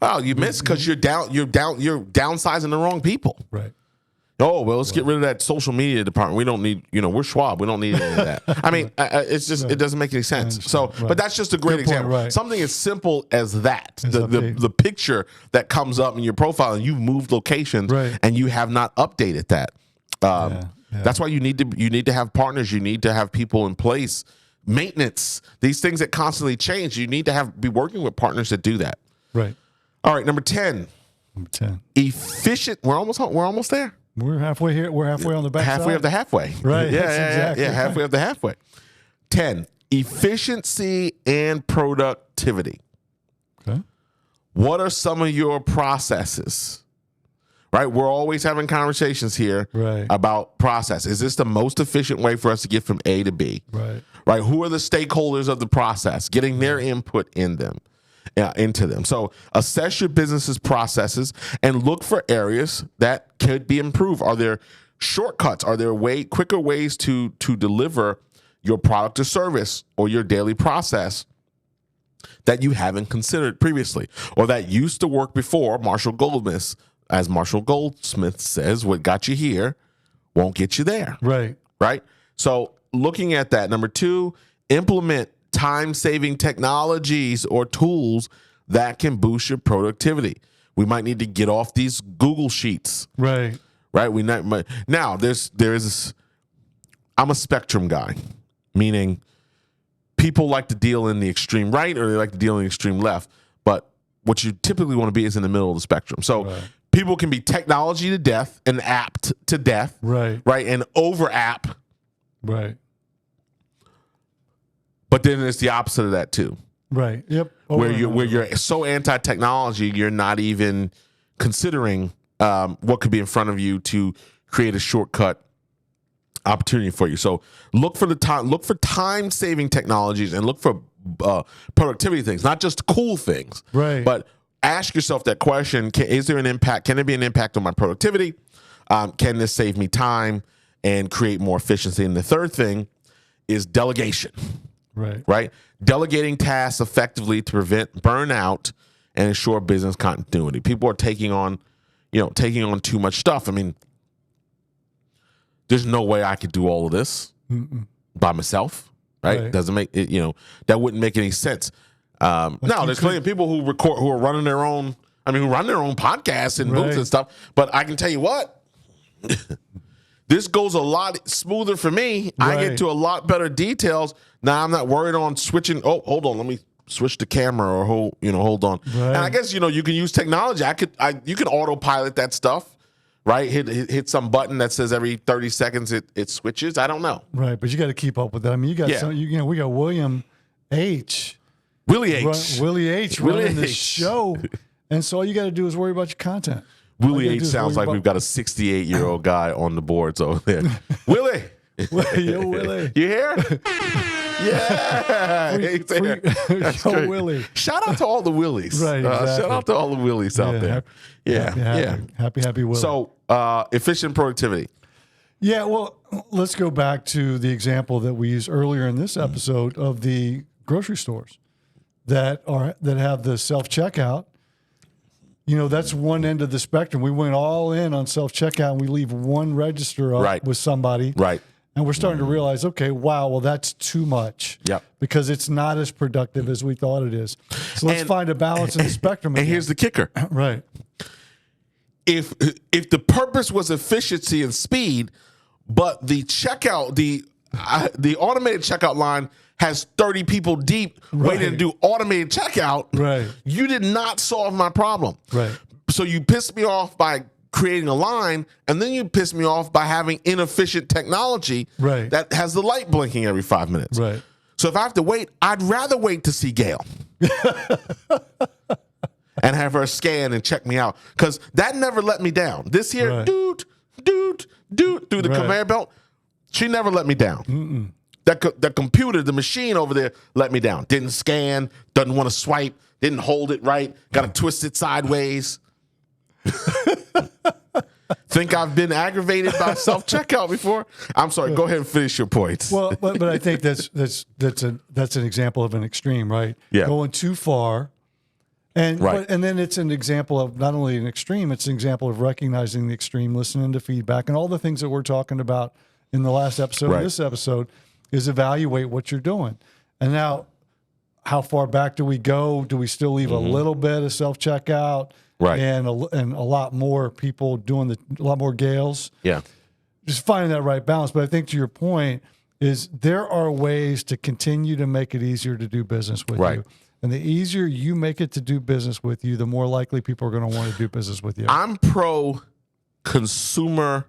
[SPEAKER 2] Oh, you miss because you're downsizing the wrong people.
[SPEAKER 1] Right.
[SPEAKER 2] Oh, well, let's get rid of that social media department. We don't need, we're Schwab. We don't need any of that. I mean, it's just, it doesn't make any sense. So, but that's just a great example.
[SPEAKER 1] Right.
[SPEAKER 2] Something as simple as that, the picture that comes up in your profile, and you've moved locations and you have not updated that. That's why you need to have partners. You need to have people in place. Maintenance, these things that constantly change. You need to be working with partners that do that.
[SPEAKER 1] Right.
[SPEAKER 2] All right, number 10.
[SPEAKER 1] Number 10.
[SPEAKER 2] Efficient. We're almost there.
[SPEAKER 1] We're halfway here. We're halfway on the back
[SPEAKER 2] halfway
[SPEAKER 1] side.
[SPEAKER 2] of the halfway.
[SPEAKER 1] Right.
[SPEAKER 2] Yeah, halfway of the halfway. 10. Efficiency and productivity.
[SPEAKER 1] Okay.
[SPEAKER 2] What are some of your processes? Right, we're always having conversations here about process. Is this the most efficient way for us to get from A to B? Right. Who are the stakeholders of the process? Getting their input into them. So assess your business's processes and look for areas that could be improved. Are there shortcuts? Are there quicker ways to deliver your product or service or your daily process that you haven't considered previously or that used to work before. Marshall Goldsmith says, what got you here won't get you there.
[SPEAKER 1] Right.
[SPEAKER 2] Right? So looking at that, number 2, implement time-saving technologies or tools that can boost your productivity. We might need to get off these Google Sheets.
[SPEAKER 1] Right.
[SPEAKER 2] Right? Now there's I'm a spectrum guy, meaning people like to deal in the extreme right or they like to deal in the extreme left. But what you typically want to be is in the middle of the spectrum. So people can be technology to death and apt to death.
[SPEAKER 1] Right.
[SPEAKER 2] Right. And over app.
[SPEAKER 1] Right.
[SPEAKER 2] But then there's the opposite of that too.
[SPEAKER 1] Right. Yep.
[SPEAKER 2] Where you're so anti-technology, you're not even considering what could be in front of you to create a shortcut opportunity for you. So look for time-saving technologies and look for productivity things, not just cool things.
[SPEAKER 1] Right.
[SPEAKER 2] But ask yourself that question: is there an impact? Can there be an impact on my productivity? Can this save me time and create more efficiency? And the third thing is delegation.
[SPEAKER 1] Right.
[SPEAKER 2] Right. Delegating tasks effectively to prevent burnout and ensure business continuity. People are taking on too much stuff. I mean, there's no way I could do all of this by myself. Right. Doesn't make it, that wouldn't make any sense. Now there's plenty of people who are running their own, who run their own podcasts and booths and stuff. But I can tell you what, this goes a lot smoother for me.
[SPEAKER 1] Right.
[SPEAKER 2] I get to a lot better details. Now I'm not worried on switching. Oh, hold on. Let me switch the camera or hold on.
[SPEAKER 1] Right.
[SPEAKER 2] And I guess, you can use technology. You can autopilot that stuff, right? Hit some button that says every 30 seconds it switches. I don't know.
[SPEAKER 1] Right. But you got to keep up with that. You got we got Willie H. running the show. And so all you got to do is worry about your content.
[SPEAKER 2] Willie H sounds like we've got a 68-year-old guy on the boards over there. Willie.
[SPEAKER 1] Yo, Willie.
[SPEAKER 2] You here? Yeah.
[SPEAKER 1] Yo, Willie.
[SPEAKER 2] Shout out to all the Willies.
[SPEAKER 1] Right. Exactly.
[SPEAKER 2] Shout out to all the Willies out there.
[SPEAKER 1] Happy Willie.
[SPEAKER 2] So efficient productivity.
[SPEAKER 1] Yeah, well, let's go back to the example that we used earlier in this episode of the grocery stores that have the self-checkout. That's one end of the spectrum. We went all in on self-checkout and we leave one register up with somebody.
[SPEAKER 2] Right.
[SPEAKER 1] And we're starting to realize, okay, wow, well, that's too much.
[SPEAKER 2] Yep.
[SPEAKER 1] Because it's not as productive as we thought it is. So let's find a balance in the spectrum.
[SPEAKER 2] And here's the kicker.
[SPEAKER 1] Right.
[SPEAKER 2] If the purpose was efficiency and speed, but the checkout, the automated checkout line has 30 people deep waiting to do automated checkout,
[SPEAKER 1] right,
[SPEAKER 2] you did not solve my problem.
[SPEAKER 1] Right.
[SPEAKER 2] So you pissed me off by creating a line, and then you pissed me off by having inefficient technology that has the light blinking every 5 minutes.
[SPEAKER 1] Right.
[SPEAKER 2] So if I have to wait, I'd rather wait to see Gail. And have her scan and check me out. Because that never let me down. This here, doot, through the conveyor belt, she never let me down. That computer, the machine over there, let me down. Didn't scan, doesn't want to swipe, didn't hold it right, got to twist it sideways. Think I've been aggravated by self-checkout before? I'm sorry, go ahead and finish your points.
[SPEAKER 1] Well, but I think that's an example of an extreme, right?
[SPEAKER 2] Yeah.
[SPEAKER 1] Going too far. And then it's an example of not only an extreme, it's an example of recognizing the extreme, listening to feedback, and all the things that we're talking about in the last episode. This episode is evaluate what you're doing. And now, how far back do we go? Do we still leave a little bit of self-checkout?
[SPEAKER 2] Right.
[SPEAKER 1] And a lot more people doing a lot more Gales?
[SPEAKER 2] Yeah.
[SPEAKER 1] Just finding that right balance. But I think to your point is there are ways to continue to make it easier to do business with you. And the easier you make it to do business with you, the more likely people are going to want to do business with you.
[SPEAKER 2] I'm pro consumer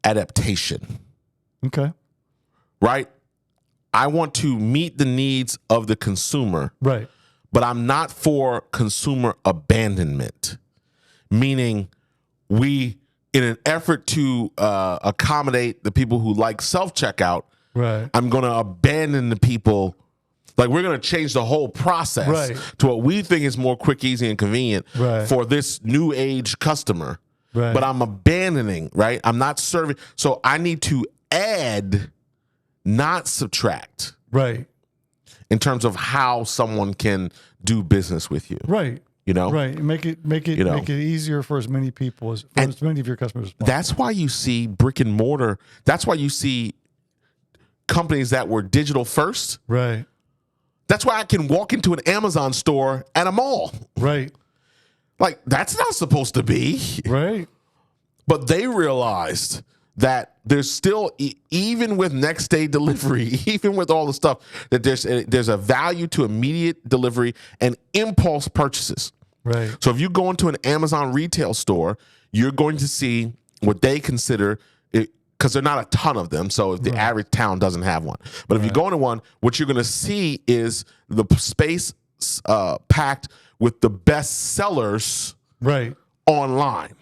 [SPEAKER 2] adaptation.
[SPEAKER 1] Okay.
[SPEAKER 2] Right? I want to meet the needs of the consumer.
[SPEAKER 1] Right.
[SPEAKER 2] But I'm not for consumer abandonment, meaning we, in an effort to accommodate the people who like self-checkout, I'm going to abandon the people. Like, we're going to change the whole process to what we think is more quick, easy, and convenient for this new age customer. But I'm abandoning, I'm not serving. So I need to add not subtract.
[SPEAKER 1] Right.
[SPEAKER 2] In terms of how someone can do business with you.
[SPEAKER 1] Right.
[SPEAKER 2] You know?
[SPEAKER 1] Right. Make it make it easier for as many people as many of your customers as possible.
[SPEAKER 2] That's why you see brick and mortar. That's why you see companies that were digital first.
[SPEAKER 1] Right.
[SPEAKER 2] That's why I can walk into an Amazon store at a mall.
[SPEAKER 1] Right.
[SPEAKER 2] Like, that's not supposed to be.
[SPEAKER 1] Right.
[SPEAKER 2] But they realized that there's still, even with next day delivery, even with all the stuff, that there's a value to immediate delivery and impulse purchases.
[SPEAKER 1] Right.
[SPEAKER 2] So if you go into an Amazon retail store, you're going to see what they consider, because there are not a ton of them. So if the average town doesn't have one, but if you go into one, what you're going to see is the space packed with the best sellers online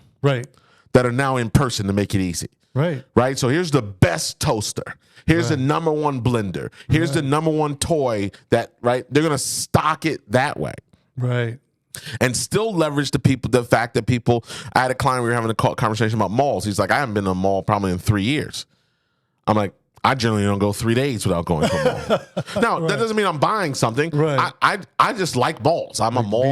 [SPEAKER 2] that are now in person to make it easy. Right. So here's the best toaster. Here's the number one blender. Here's the number one toy that, they're going to stock it that way.
[SPEAKER 1] Right.
[SPEAKER 2] And still leverage the fact that people, I had a client, we were having a conversation about malls. He's like, I haven't been to a mall probably in 3 years. I'm like, I generally don't go 3 days without going to a mall. Now, that doesn't mean I'm buying something.
[SPEAKER 1] Right.
[SPEAKER 2] I just like malls. I'm a mall.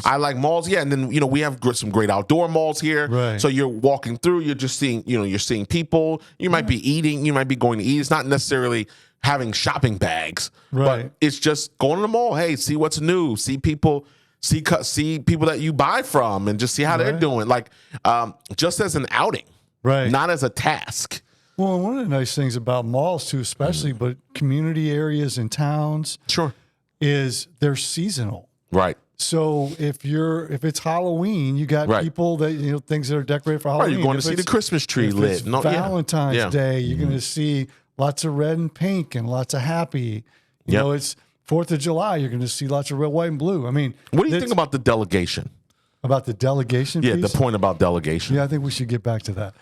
[SPEAKER 2] I like malls. Yeah. And then, we have some great outdoor malls here.
[SPEAKER 1] Right.
[SPEAKER 2] So you're walking through, you're just seeing, you're seeing people. You might be eating. You might be going to eat. It's not necessarily having shopping bags. But it's just going to the mall. Hey, see what's new. See people. See people that you buy from and just see how they're doing. Like, just as an outing. Right. Not as a task.
[SPEAKER 1] Well, one of the nice things about malls too, especially, but community areas and towns, is they're seasonal.
[SPEAKER 2] Right.
[SPEAKER 1] So if it's Halloween, you got people that things that are decorated for Halloween.
[SPEAKER 2] Right, you're going to see the Christmas tree lit.
[SPEAKER 1] Valentine's Day, you're going to see lots of red and pink and lots of happy. You know, it's 4th of July, you're going to see lots of red, white, and blue. I mean,
[SPEAKER 2] what do you think about the delegation?
[SPEAKER 1] About the delegation piece?
[SPEAKER 2] The point about delegation.
[SPEAKER 1] Yeah, I think we should get back to that.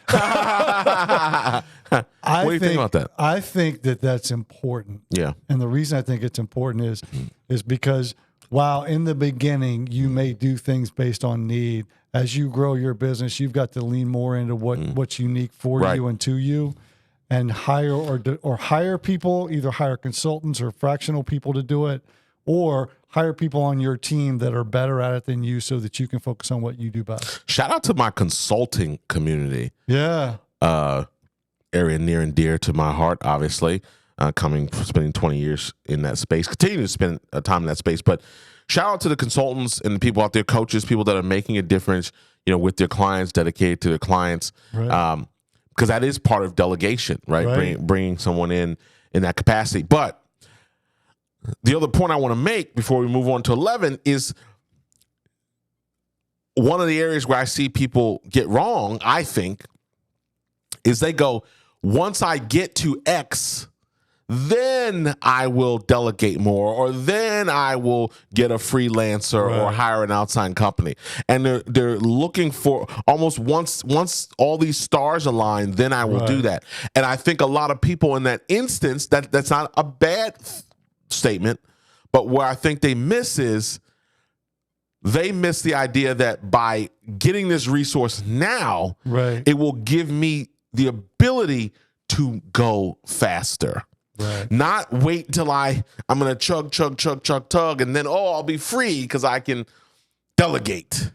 [SPEAKER 2] What do you think about that?
[SPEAKER 1] I think that that's important.
[SPEAKER 2] Yeah.
[SPEAKER 1] And the reason I think it's important is because while in the beginning you may do things based on need, as you grow your business, you've got to lean more into what's unique for you and to you, and hire people, either hire consultants or fractional people to do it, or hire people on your team that are better at it than you so that you can focus on what you do best.
[SPEAKER 2] Shout out to my consulting community.
[SPEAKER 1] Yeah.
[SPEAKER 2] Area near and dear to my heart, obviously, spending 20 years in that space, continue to spend time in that space. But shout out to the consultants and the people out there, coaches, people that are making a difference, with their clients, dedicated to their clients. Right. Because that is part of delegation, right? Bringing someone in that capacity. But the other point I want to make before we move on to 11 is one of the areas where I see people get wrong, I think, is they go, once I get to X, then I will delegate more, or then I will get a freelancer or hire an outside company. And they're looking for almost once all these stars align, then I will do that. And I think a lot of people in that instance, that's not a bad statement, but where I think they miss is they miss the idea that by getting this resource now, it will give me the ability to go faster. Right. Not wait until I'm going to chug, and then, I'll be free because I can delegate.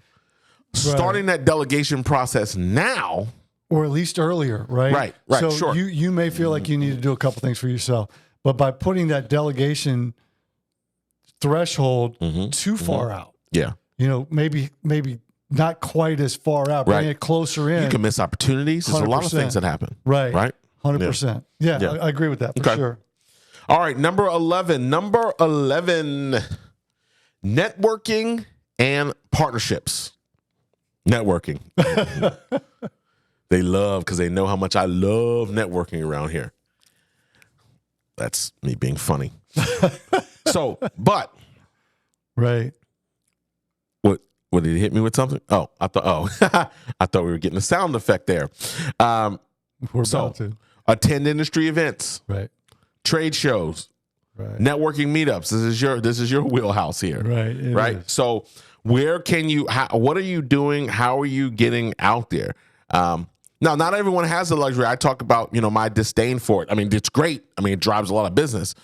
[SPEAKER 2] Starting that delegation process now.
[SPEAKER 1] Or at least earlier, right?
[SPEAKER 2] Right,
[SPEAKER 1] so
[SPEAKER 2] sure.
[SPEAKER 1] You may feel like you need to do a couple things for yourself, but by putting that delegation threshold too far out. Yeah. Maybe not quite as far out, bring it closer in.
[SPEAKER 2] You can miss opportunities. There's a lot of things that happen. Right?
[SPEAKER 1] 100%. Yeah, I agree with that for sure.
[SPEAKER 2] All right, number 11. Networking and partnerships. Networking. They love, because they know how much I love networking around here. That's me being funny.
[SPEAKER 1] Right.
[SPEAKER 2] What, did he hit me with something? I thought we were getting a sound effect there.
[SPEAKER 1] We're about to.
[SPEAKER 2] Attend industry events.
[SPEAKER 1] Right.
[SPEAKER 2] Trade shows. Right. Networking meetups. This is your wheelhouse here.
[SPEAKER 1] Right. Is.
[SPEAKER 2] So where can you, what are you doing? How are you getting out there? Now, not everyone has the luxury. I talk about, my disdain for it. I mean, it's great. I mean, it drives a lot of business.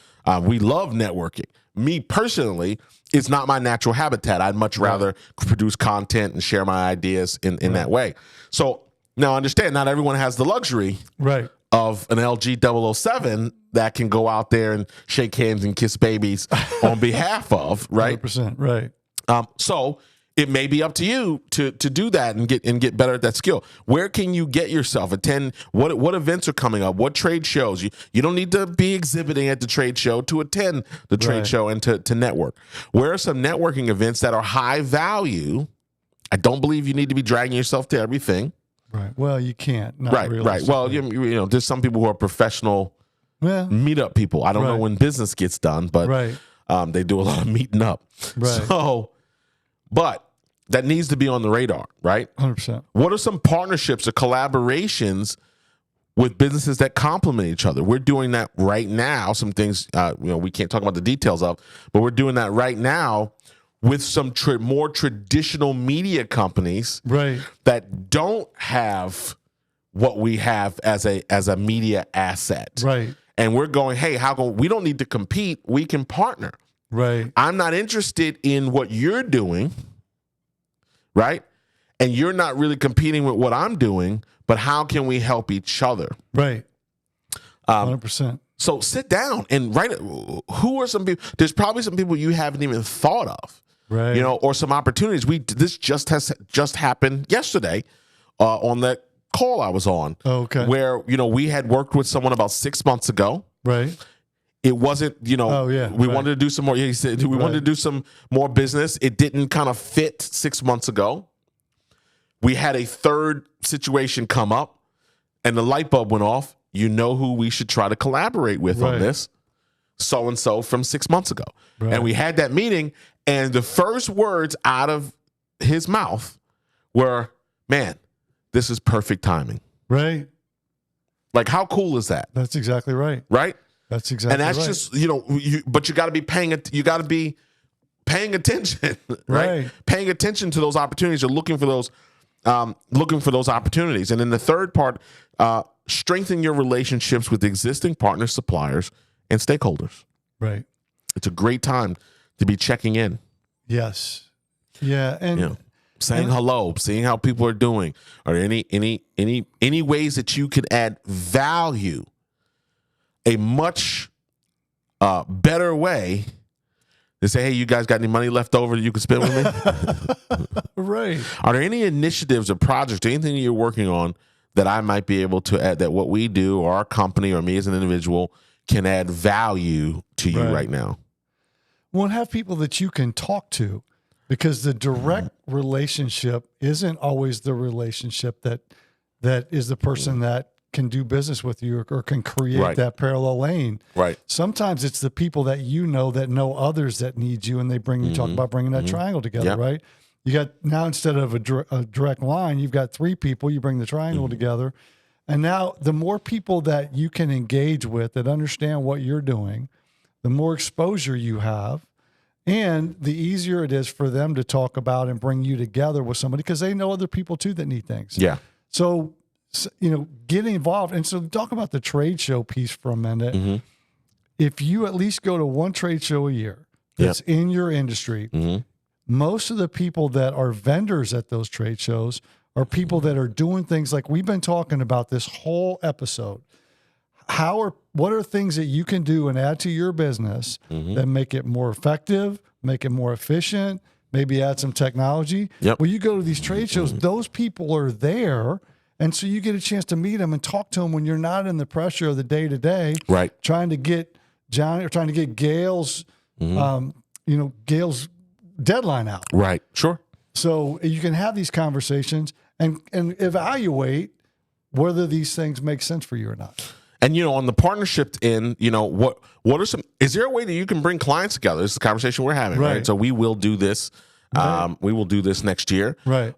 [SPEAKER 2] We love networking. Me personally, it's not my natural habitat. I'd much rather produce content and share my ideas in that way. So now understand, not everyone has the luxury of an LG 007 that can go out there and shake hands and kiss babies on behalf of, right?
[SPEAKER 1] 100%, right.
[SPEAKER 2] So it may be up to you to do that and get better at that skill. Where can you get yourself? Attend what events are coming up? What trade shows? You don't need to be exhibiting at the trade show to attend the trade show and to network. Where are some networking events that are high value? I don't believe you need to be dragging yourself to everything.
[SPEAKER 1] Right. Well, you can't. Not
[SPEAKER 2] right. Well, there's some people who are professional meetup people. I don't know when business gets done, but they do a lot of meeting up.
[SPEAKER 1] Right.
[SPEAKER 2] So, but that needs to be on the radar, right?
[SPEAKER 1] 100%.
[SPEAKER 2] What are some partnerships or collaborations with businesses that complement each other? We're doing that right now. Some things we can't talk about the details of, but we're doing that right now with some more traditional media companies that don't have what we have as a media asset.
[SPEAKER 1] Right.
[SPEAKER 2] And we're going, hey, we don't need to compete. We can partner.
[SPEAKER 1] Right.
[SPEAKER 2] I'm not interested in what you're doing, right? And you're not really competing with what I'm doing, but how can we help each other?
[SPEAKER 1] Right. 100%.
[SPEAKER 2] So sit down and write it. Who are some people? There's probably some people you haven't even thought of.
[SPEAKER 1] Right.
[SPEAKER 2] Or some opportunities. This just happened yesterday on that call I was on.
[SPEAKER 1] Oh, okay.
[SPEAKER 2] Where, we had worked with someone about 6 months ago.
[SPEAKER 1] Right.
[SPEAKER 2] It wasn't, we wanted to do some more. He said we wanted to do some more business. It didn't kind of fit 6 months ago. We had a third situation come up and the light bulb went off. You know who we should try to collaborate with on this? So-and-so from 6 months ago. Right. And we had that meeting, and the first words out of his mouth were, man, this is perfect timing.
[SPEAKER 1] Right.
[SPEAKER 2] Like, how cool is that?
[SPEAKER 1] That's exactly right.
[SPEAKER 2] Right?
[SPEAKER 1] That's exactly right.
[SPEAKER 2] And that's just, but you got to be paying attention, right? Paying attention to those opportunities or looking for those opportunities. And then the third part, strengthen your relationships with existing partners, suppliers, and stakeholders.
[SPEAKER 1] Right.
[SPEAKER 2] It's a great time to be checking in.
[SPEAKER 1] Yes. Yeah. And
[SPEAKER 2] saying hello, seeing how people are doing, or any ways that you could add value. A much better way to say, hey, you guys got any money left over that you can spend with me?
[SPEAKER 1] Right.
[SPEAKER 2] Are there any initiatives or projects, or anything you're working on that I might be able to add, that what we do or our company or me as an individual can add value to you right now?
[SPEAKER 1] Well, have people that you can talk to, because the direct relationship isn't always the relationship that is the person that can do business with you or can create that parallel lane. Right. Sometimes it's the people that that know others that need you, and they bring you talk about bringing that triangle together, right? You got now, instead of a direct line, you've got three people. You bring the triangle together, and now the more people that you can engage with that understand what you're doing, the more exposure you have, and the easier it is for them to talk about and bring you together with somebody, because they know other people too that need things. Yeah. So get involved. And so talk about the trade show piece for a minute. If you at least go to one trade show a year that's in your industry, most of the people that are vendors at those trade shows are people that are doing things like we've been talking about this whole episode. What are things that you can do and add to your business that make it more effective, make it more efficient, maybe add some technology? When you go to these trade shows, those people are there. And so you get a chance to meet them and talk to them when you're not in the pressure of the day to day, trying to get Johnny or trying to get Gail's, Gail's deadline out. Right. Sure. So you can have these conversations and evaluate whether these things make sense for you or not.
[SPEAKER 2] And, on the partnership end, what are is there a way that you can bring clients together? This is the conversation we're having, right? So we will do this. We will do this next year. Right.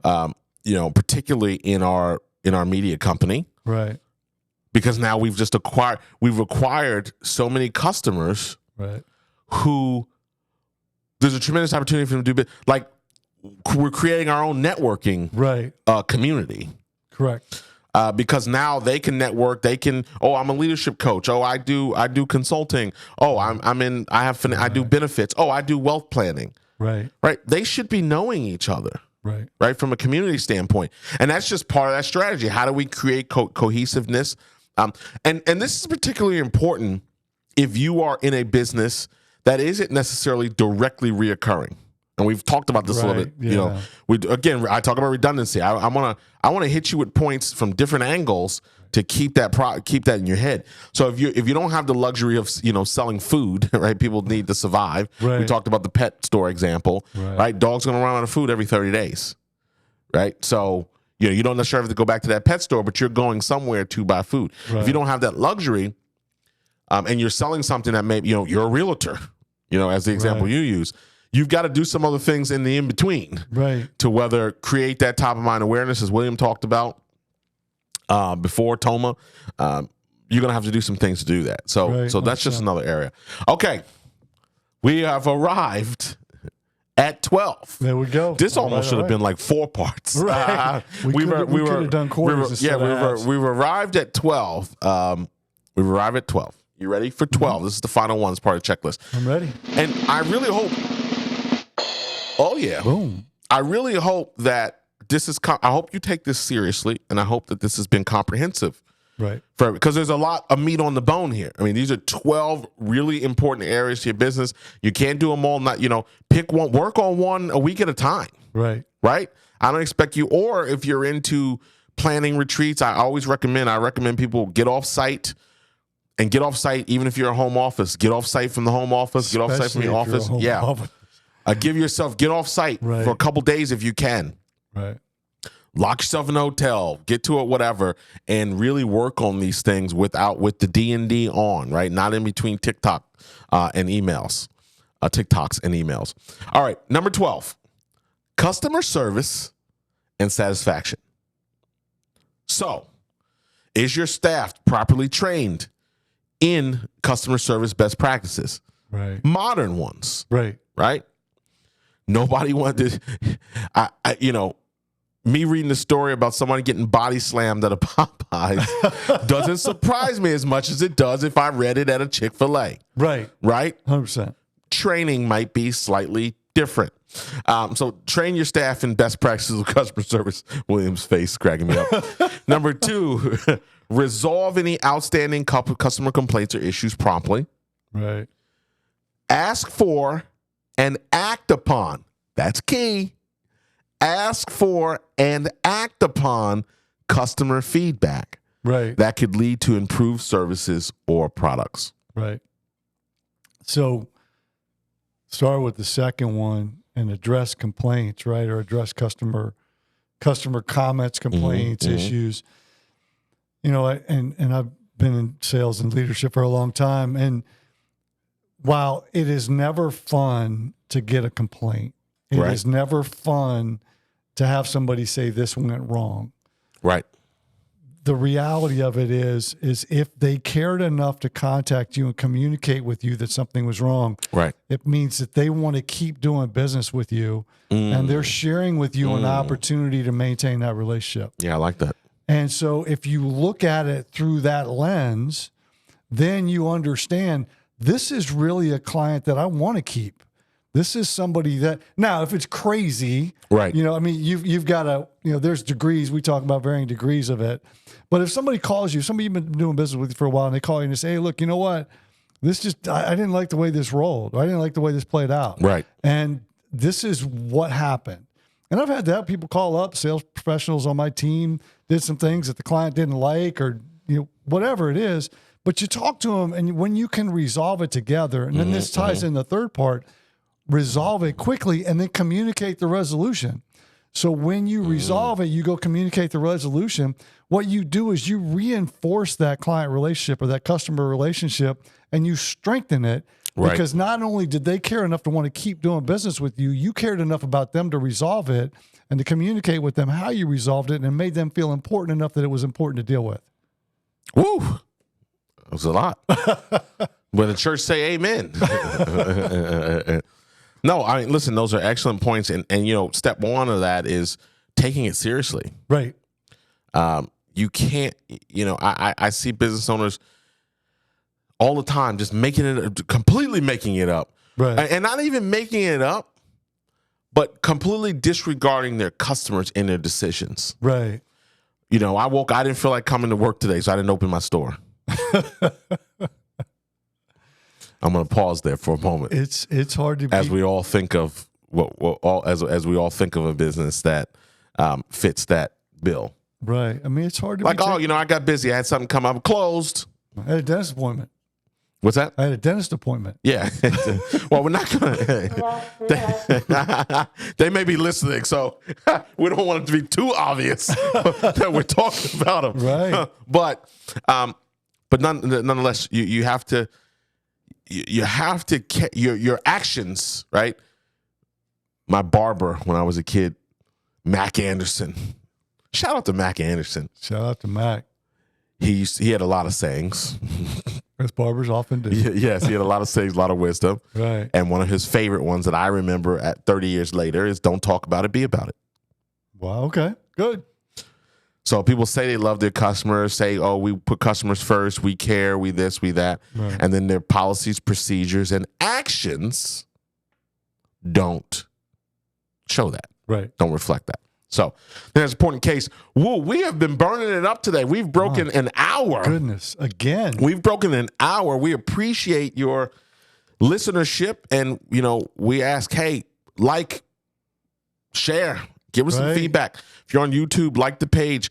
[SPEAKER 2] Particularly in our media company. Right. Because now we've acquired so many customers who there's a tremendous opportunity for them to do business. Like, we're creating our own networking community. Correct. because now they can network. They can. Oh, I'm a leadership coach. Oh, I do consulting. Oh, I do benefits. Oh, I do wealth planning.
[SPEAKER 1] Right.
[SPEAKER 2] Right. They should be knowing each other.
[SPEAKER 1] Right.
[SPEAKER 2] Right. From a community standpoint, and that's just part of that strategy. How do we create cohesiveness? And this is particularly important if you are in a business that isn't necessarily directly reoccurring. And we've talked about this a little bit.
[SPEAKER 1] Yeah.
[SPEAKER 2] I talk about redundancy. I want to hit you with points from different angles to keep that in your head. So if you don't have the luxury of selling food, right? People need to survive.
[SPEAKER 1] Right.
[SPEAKER 2] We talked about the pet store example, right? Dogs gonna run out of food every 30 days, right? So you don't necessarily have to go back to that pet store, but you're going somewhere to buy food.
[SPEAKER 1] Right.
[SPEAKER 2] If you don't have that luxury, and you're selling something that maybe you're a realtor, as the example you use. You've got to do some other things in the in-between to whether create that top-of-mind awareness, as William talked about before, Toma. You're going to have to do some things to do that. So that's just another area. Okay. We have arrived at 12.
[SPEAKER 1] There we go.
[SPEAKER 2] This almost should have been like 4 parts.
[SPEAKER 1] Right. We could have done quarters.
[SPEAKER 2] We've arrived at 12. We've arrived at 12. You ready for 12? This is the final one as part of the checklist.
[SPEAKER 1] I'm ready.
[SPEAKER 2] And I really hope... Oh, yeah.
[SPEAKER 1] Boom.
[SPEAKER 2] I really hope that this is... I hope you take this seriously, and I hope that this has been comprehensive.
[SPEAKER 1] Right.
[SPEAKER 2] Because there's a lot of meat on the bone here. I mean, these are 12 really important areas to your business. You can't do them all. Pick one, work on one a week at a time.
[SPEAKER 1] Right.
[SPEAKER 2] Right? I don't expect you... Or if you're into planning retreats, I recommend people get off site. And get off site, even if you're a home office. Get off site from the home office. Get off site from the office. Get off site for a couple days if you can.
[SPEAKER 1] Right.
[SPEAKER 2] Lock yourself in a hotel. Get to it, whatever, and really work on these things with the D&D on, right? Not in between TikTok and emails. TikToks and emails. All right, number 12, customer service and satisfaction. So, is your staff properly trained in customer service best practices?
[SPEAKER 1] Right.
[SPEAKER 2] Modern ones.
[SPEAKER 1] Right.
[SPEAKER 2] Nobody wanted to, me reading the story about somebody getting body slammed at a Popeyes doesn't surprise me as much as it does if I read it at a Chick-fil-A.
[SPEAKER 1] Right. 100%.
[SPEAKER 2] Training might be slightly different. So train your staff in best practices of customer service. William's face cracking me up. Number 2, resolve any outstanding customer complaints or issues promptly.
[SPEAKER 1] Right.
[SPEAKER 2] Ask for and act upon. That's key. Ask for and act upon customer feedback.
[SPEAKER 1] Right.
[SPEAKER 2] That could lead to improved services or products.
[SPEAKER 1] Right. So start with the second one and address complaints, right? Or address customer comments, complaints, issues. And I've been in sales and leadership for a long time. And while it is never fun to get a complaint, it is never fun to have somebody say this went wrong.
[SPEAKER 2] Right.
[SPEAKER 1] The reality of it is if they cared enough to contact you and communicate with you that something was wrong,
[SPEAKER 2] right,
[SPEAKER 1] it means that they want to keep doing business with you and they're sharing with you an opportunity to maintain that relationship.
[SPEAKER 2] Yeah, I like that.
[SPEAKER 1] And so if you look at it through that lens, then you understand this is really a client that I want to keep. This is somebody that, now if it's crazy,
[SPEAKER 2] right?
[SPEAKER 1] You've got to, there's degrees. We talk about varying degrees of it. But if somebody calls you, somebody you've been doing business with you for a while, and they call you and they say, hey, look, you know what? I didn't like the way this rolled. Or I didn't like the way this played out.
[SPEAKER 2] Right.
[SPEAKER 1] And this is what happened. And I've had to have people call up, sales professionals on my team did some things that the client didn't like or, whatever it is. But you talk to them, and when you can resolve it together, and then this ties in the third part, resolve it quickly and then communicate the resolution. So when you resolve it, you go communicate the resolution. What you do is you reinforce that client relationship or that customer relationship, and you strengthen it. Right. Because not only did they care enough to want to keep doing business with you, you cared enough about them to resolve it and to communicate with them how you resolved it and made them feel important enough that it was important to deal with.
[SPEAKER 2] Woo! That was a lot. When the church say amen. No, listen, those are excellent points. And step one of that is taking it seriously.
[SPEAKER 1] Right.
[SPEAKER 2] you can't, I see business owners all the time just completely making it up.
[SPEAKER 1] Right.
[SPEAKER 2] And not even making it up, but completely disregarding their customers in their decisions.
[SPEAKER 1] Right.
[SPEAKER 2] I didn't feel like coming to work today, so I didn't open my store. I'm going to pause there for a moment.
[SPEAKER 1] It's hard to
[SPEAKER 2] as we all think of as we all think of a business that fits that bill.
[SPEAKER 1] Right. I mean, it's hard to
[SPEAKER 2] I got busy. I had something come up, closed.
[SPEAKER 1] I had a dentist appointment.
[SPEAKER 2] What's that?
[SPEAKER 1] I had a dentist appointment.
[SPEAKER 2] Yeah. Well, we're not going to. They may be listening, so we don't want it to be too obvious that we're talking about them.
[SPEAKER 1] Right.
[SPEAKER 2] But nonetheless, you have to. You have to your actions, right? My barber when I was a kid, Mac Anderson. Shout out to Mac Anderson.
[SPEAKER 1] Shout out to Mac.
[SPEAKER 2] He had a lot of sayings.
[SPEAKER 1] As barbers often do.
[SPEAKER 2] Yes, he had a lot of sayings, a lot of wisdom.
[SPEAKER 1] Right.
[SPEAKER 2] And one of his favorite ones that I remember at 30 years later is "Don't talk about it, be about it."
[SPEAKER 1] Wow. Okay. Good.
[SPEAKER 2] So people say they love their customers, say, "Oh, we put customers first, we care, we this, we that,"
[SPEAKER 1] Right.
[SPEAKER 2] and then their policies, procedures, and actions don't show that.
[SPEAKER 1] Right.
[SPEAKER 2] Don't reflect that. So there's an important case. Woo, we have been burning it up today. We've broken an hour.
[SPEAKER 1] Goodness. Again.
[SPEAKER 2] We've broken an hour. We appreciate your listenership. And, we ask, hey, share, give us some feedback. If you're on YouTube, like the page.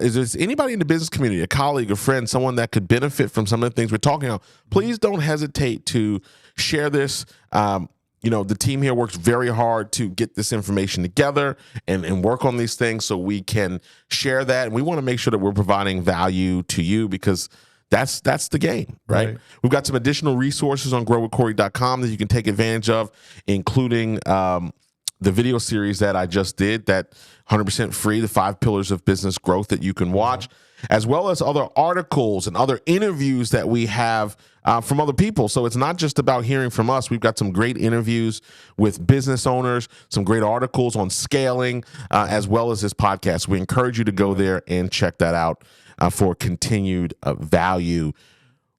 [SPEAKER 2] Is there anybody in the business community, a colleague, a friend, someone that could benefit from some of the things we're talking about? Please don't hesitate to share this. The team here works very hard to get this information together and work on these things so we can share that. And we want to make sure that we're providing value to you because that's the game, right? We've got some additional resources on growwithcory.com that you can take advantage of, including the video series that I just did, that 100% free, the 5 pillars of business growth that you can watch, as well as other articles and other interviews that we have from other people. So it's not just about hearing from us. We've got some great interviews with business owners, some great articles on scaling, as well as this podcast. We encourage you to go there and check that out for continued value.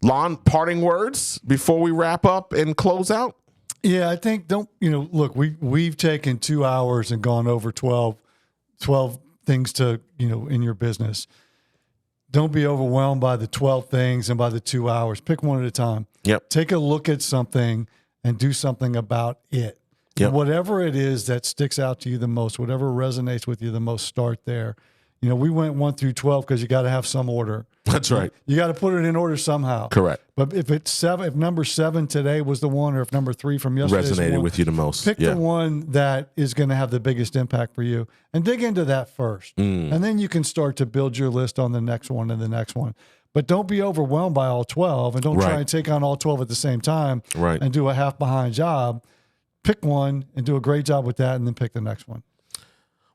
[SPEAKER 2] Lon, parting words before we wrap up and close out?
[SPEAKER 1] Yeah, I think look, we've taken 2 hours and gone over 12 things to, in your business. Don't be overwhelmed by the 12 things and by the 2 hours. Pick one at a time.
[SPEAKER 2] Yep.
[SPEAKER 1] Take a look at something and do something about it.
[SPEAKER 2] Yep.
[SPEAKER 1] Whatever it is that sticks out to you the most, whatever resonates with you the most, start there. We went 1 through 12 because you got to have some order.
[SPEAKER 2] That's right.
[SPEAKER 1] You got to put it in order somehow.
[SPEAKER 2] Correct.
[SPEAKER 1] But if number 7 today was the one, or if number 3 from yesterday
[SPEAKER 2] resonated with you the most,
[SPEAKER 1] pick the one that is going to have the biggest impact for you, and dig into that first, and then you can start to build your list on the next one and the next one. But don't be overwhelmed by all 12, and don't try and take on all 12 at the same time, and do a half behind job. Pick one and do a great job with that, and then pick the next one.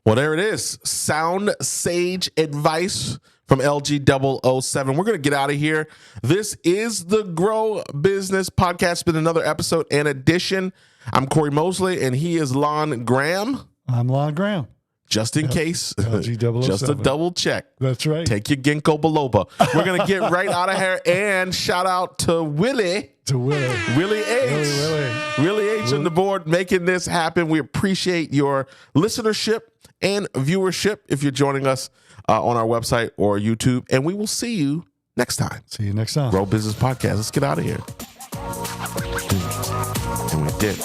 [SPEAKER 2] Well, there it is. Sound sage advice from LG007. We're going to get out of here. This is the Grow Business Podcast. It's been another episode and edition. I'm Cory Mosley, and he is Lon Graham.
[SPEAKER 1] I'm Lon Graham.
[SPEAKER 2] Just in case.
[SPEAKER 1] LG007.
[SPEAKER 2] Just a double check.
[SPEAKER 1] That's right.
[SPEAKER 2] Take your ginkgo biloba. We're going to get right out of here. And shout out to Willie.
[SPEAKER 1] To Willie.
[SPEAKER 2] Willie H. Willie H on the board making this happen. We appreciate your listenership and viewership if you're joining us on our website or YouTube. And we will see you next time.
[SPEAKER 1] See you next time.
[SPEAKER 2] Grow Business Podcast. Let's get out of here. And we did.